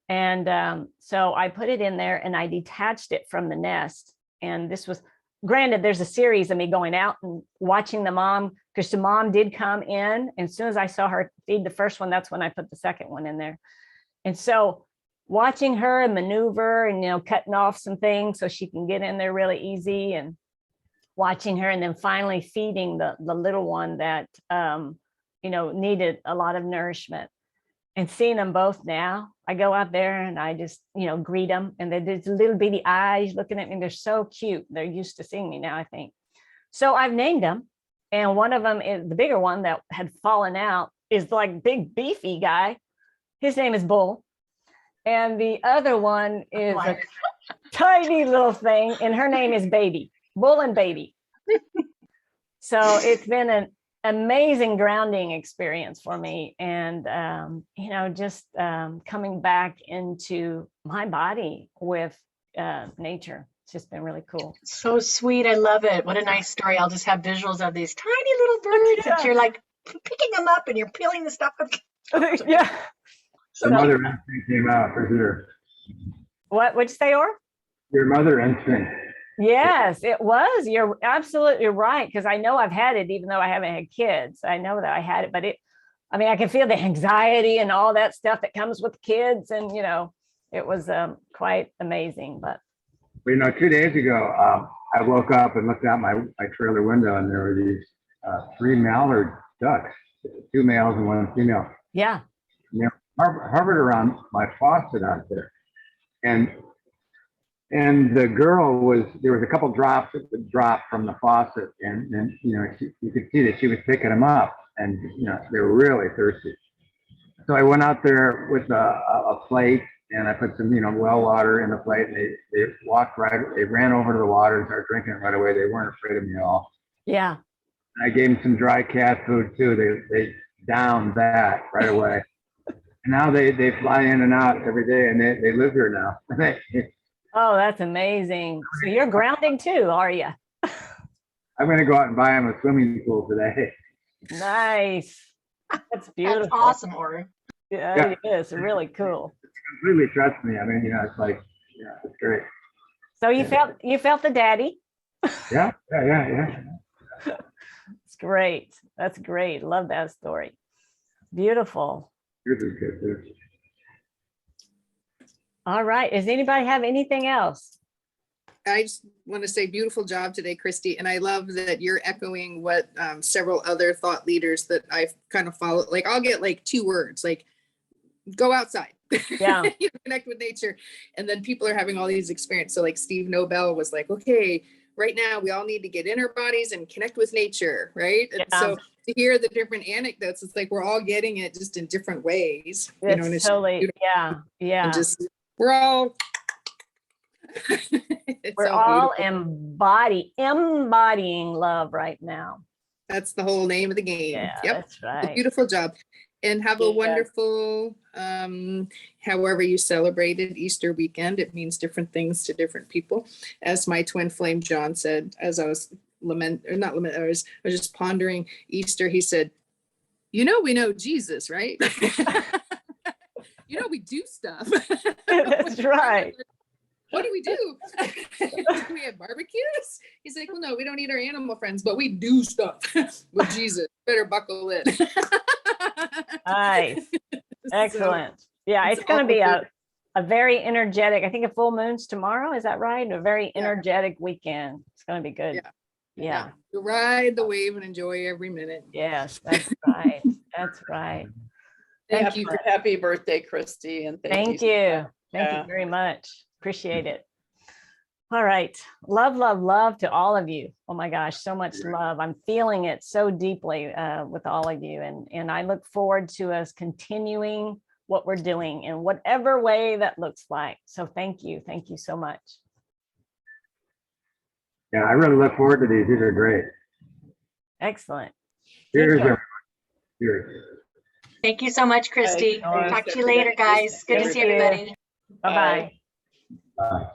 And so I put it in there and I detached it from the nest. And this was, granted, there's a series of me going out and watching the mom, because the mom did come in. And as soon as I saw her feed the first one, that's when I put the second one in there. And so watching her and maneuver and, cutting off some things so she can get in there really easy and watching her and then finally feeding the little one that, needed a lot of nourishment. And seeing them both now, I go out there and I just, greet them. And they're just little bitty eyes looking at me. They're so cute. They're used to seeing me now, I think. So I've named them. And one of them is the bigger one that had fallen out is like big beefy guy. His name is Bull. And the other one is a tiny little thing. And her name is Baby, Bull and Baby. So it's been an amazing grounding experience for me. And, just coming back into my body with nature. It's just been really cool. So sweet. I love it. What a nice story. I'll just have visuals of these tiny little birds that you're like picking them up and you're peeling the stuff up. Yeah. The mother instinct came out for sure. What'd you say, Or? Your mother instinct. Yes, it was. You're absolutely right. Because I know I've had it, even though I haven't had kids. I know that I had it, but I can feel the anxiety and all that stuff that comes with kids. And, it was quite amazing. But 2 days ago, I woke up and looked out my trailer window and there were these 3 mallard ducks, 2 males and 1 female. yeah. And they hovered around my faucet out there. And And the girl there was a couple drops that would drop from the faucet, and you know, you could see that she was picking them up, and you know, they were really thirsty. So I went out there with a plate, and I put some, you know, well water in the plate, and they ran over to the water and started drinking it right away. They weren't afraid of me at all. Yeah. I gave them some dry cat food too. They downed that right away. And now they fly in and out every day, and they live here now. Oh, that's amazing. So you're grounding too, are you? I'm going to go out and buy them a swimming pool today. Nice. That's beautiful. That's awesome, Ori. Yeah, it is really cool. Completely trust me. I mean, you know, it's like, yeah, it's great. So you felt the daddy. Yeah. It's great. That's great. Love that story. Beautiful. Yours is good too. All right. Does anybody have anything else? I just want to say beautiful job today, Christy. And I love that you're echoing what several other thought leaders that I've kind of followed. Like I'll get like 2 words, like go outside, Yeah. you know, connect with nature. And then people are having all these experiences. So like Steve Nobel was like, okay, right now we all need to get in our bodies and connect with nature, right? And Yeah. so to hear the different anecdotes, it's like we're all getting it just in different ways. You know, and It's it's totally, beautiful. yeah. And just we're all it's We're so all beautiful. embodying love right now. That's the whole name of the game. Yeah, Yep. that's A right. beautiful job. And have a Yeah. wonderful, however you celebrated Easter weekend. It means different things to different people. As my twin flame John said, as I was I was just pondering Easter, he said, you know, we know Jesus, right? You know, we do stuff. That's right. What do we do? Do we have barbecues? He's like, well, no, we don't eat our animal friends, but we do stuff with Jesus. Better buckle in. Nice. Excellent. Yeah, it's going to be a very energetic, I think a full moon's tomorrow. Is that right? A very energetic weekend. It's going to be good. Yeah. To ride the wave and enjoy every minute. Yes, that's right. That's right. Thank you. Happy birthday, Christy, and Thank so you. much. Thank Yeah. you very much. Appreciate it. All right. Love, love, love to all of you. Oh my gosh, so much love. I'm feeling it so deeply with all of you. And I look forward to us continuing what we're doing in whatever way that looks like. So thank you. Thank you so much. Yeah, I really look forward to these. These are great. Excellent. Cheers, Take care. everyone. Cheers. Thank you so much, Christy. All right. Talk to you later, guys. Good to Thank see you. everybody. Bye-bye. Bye.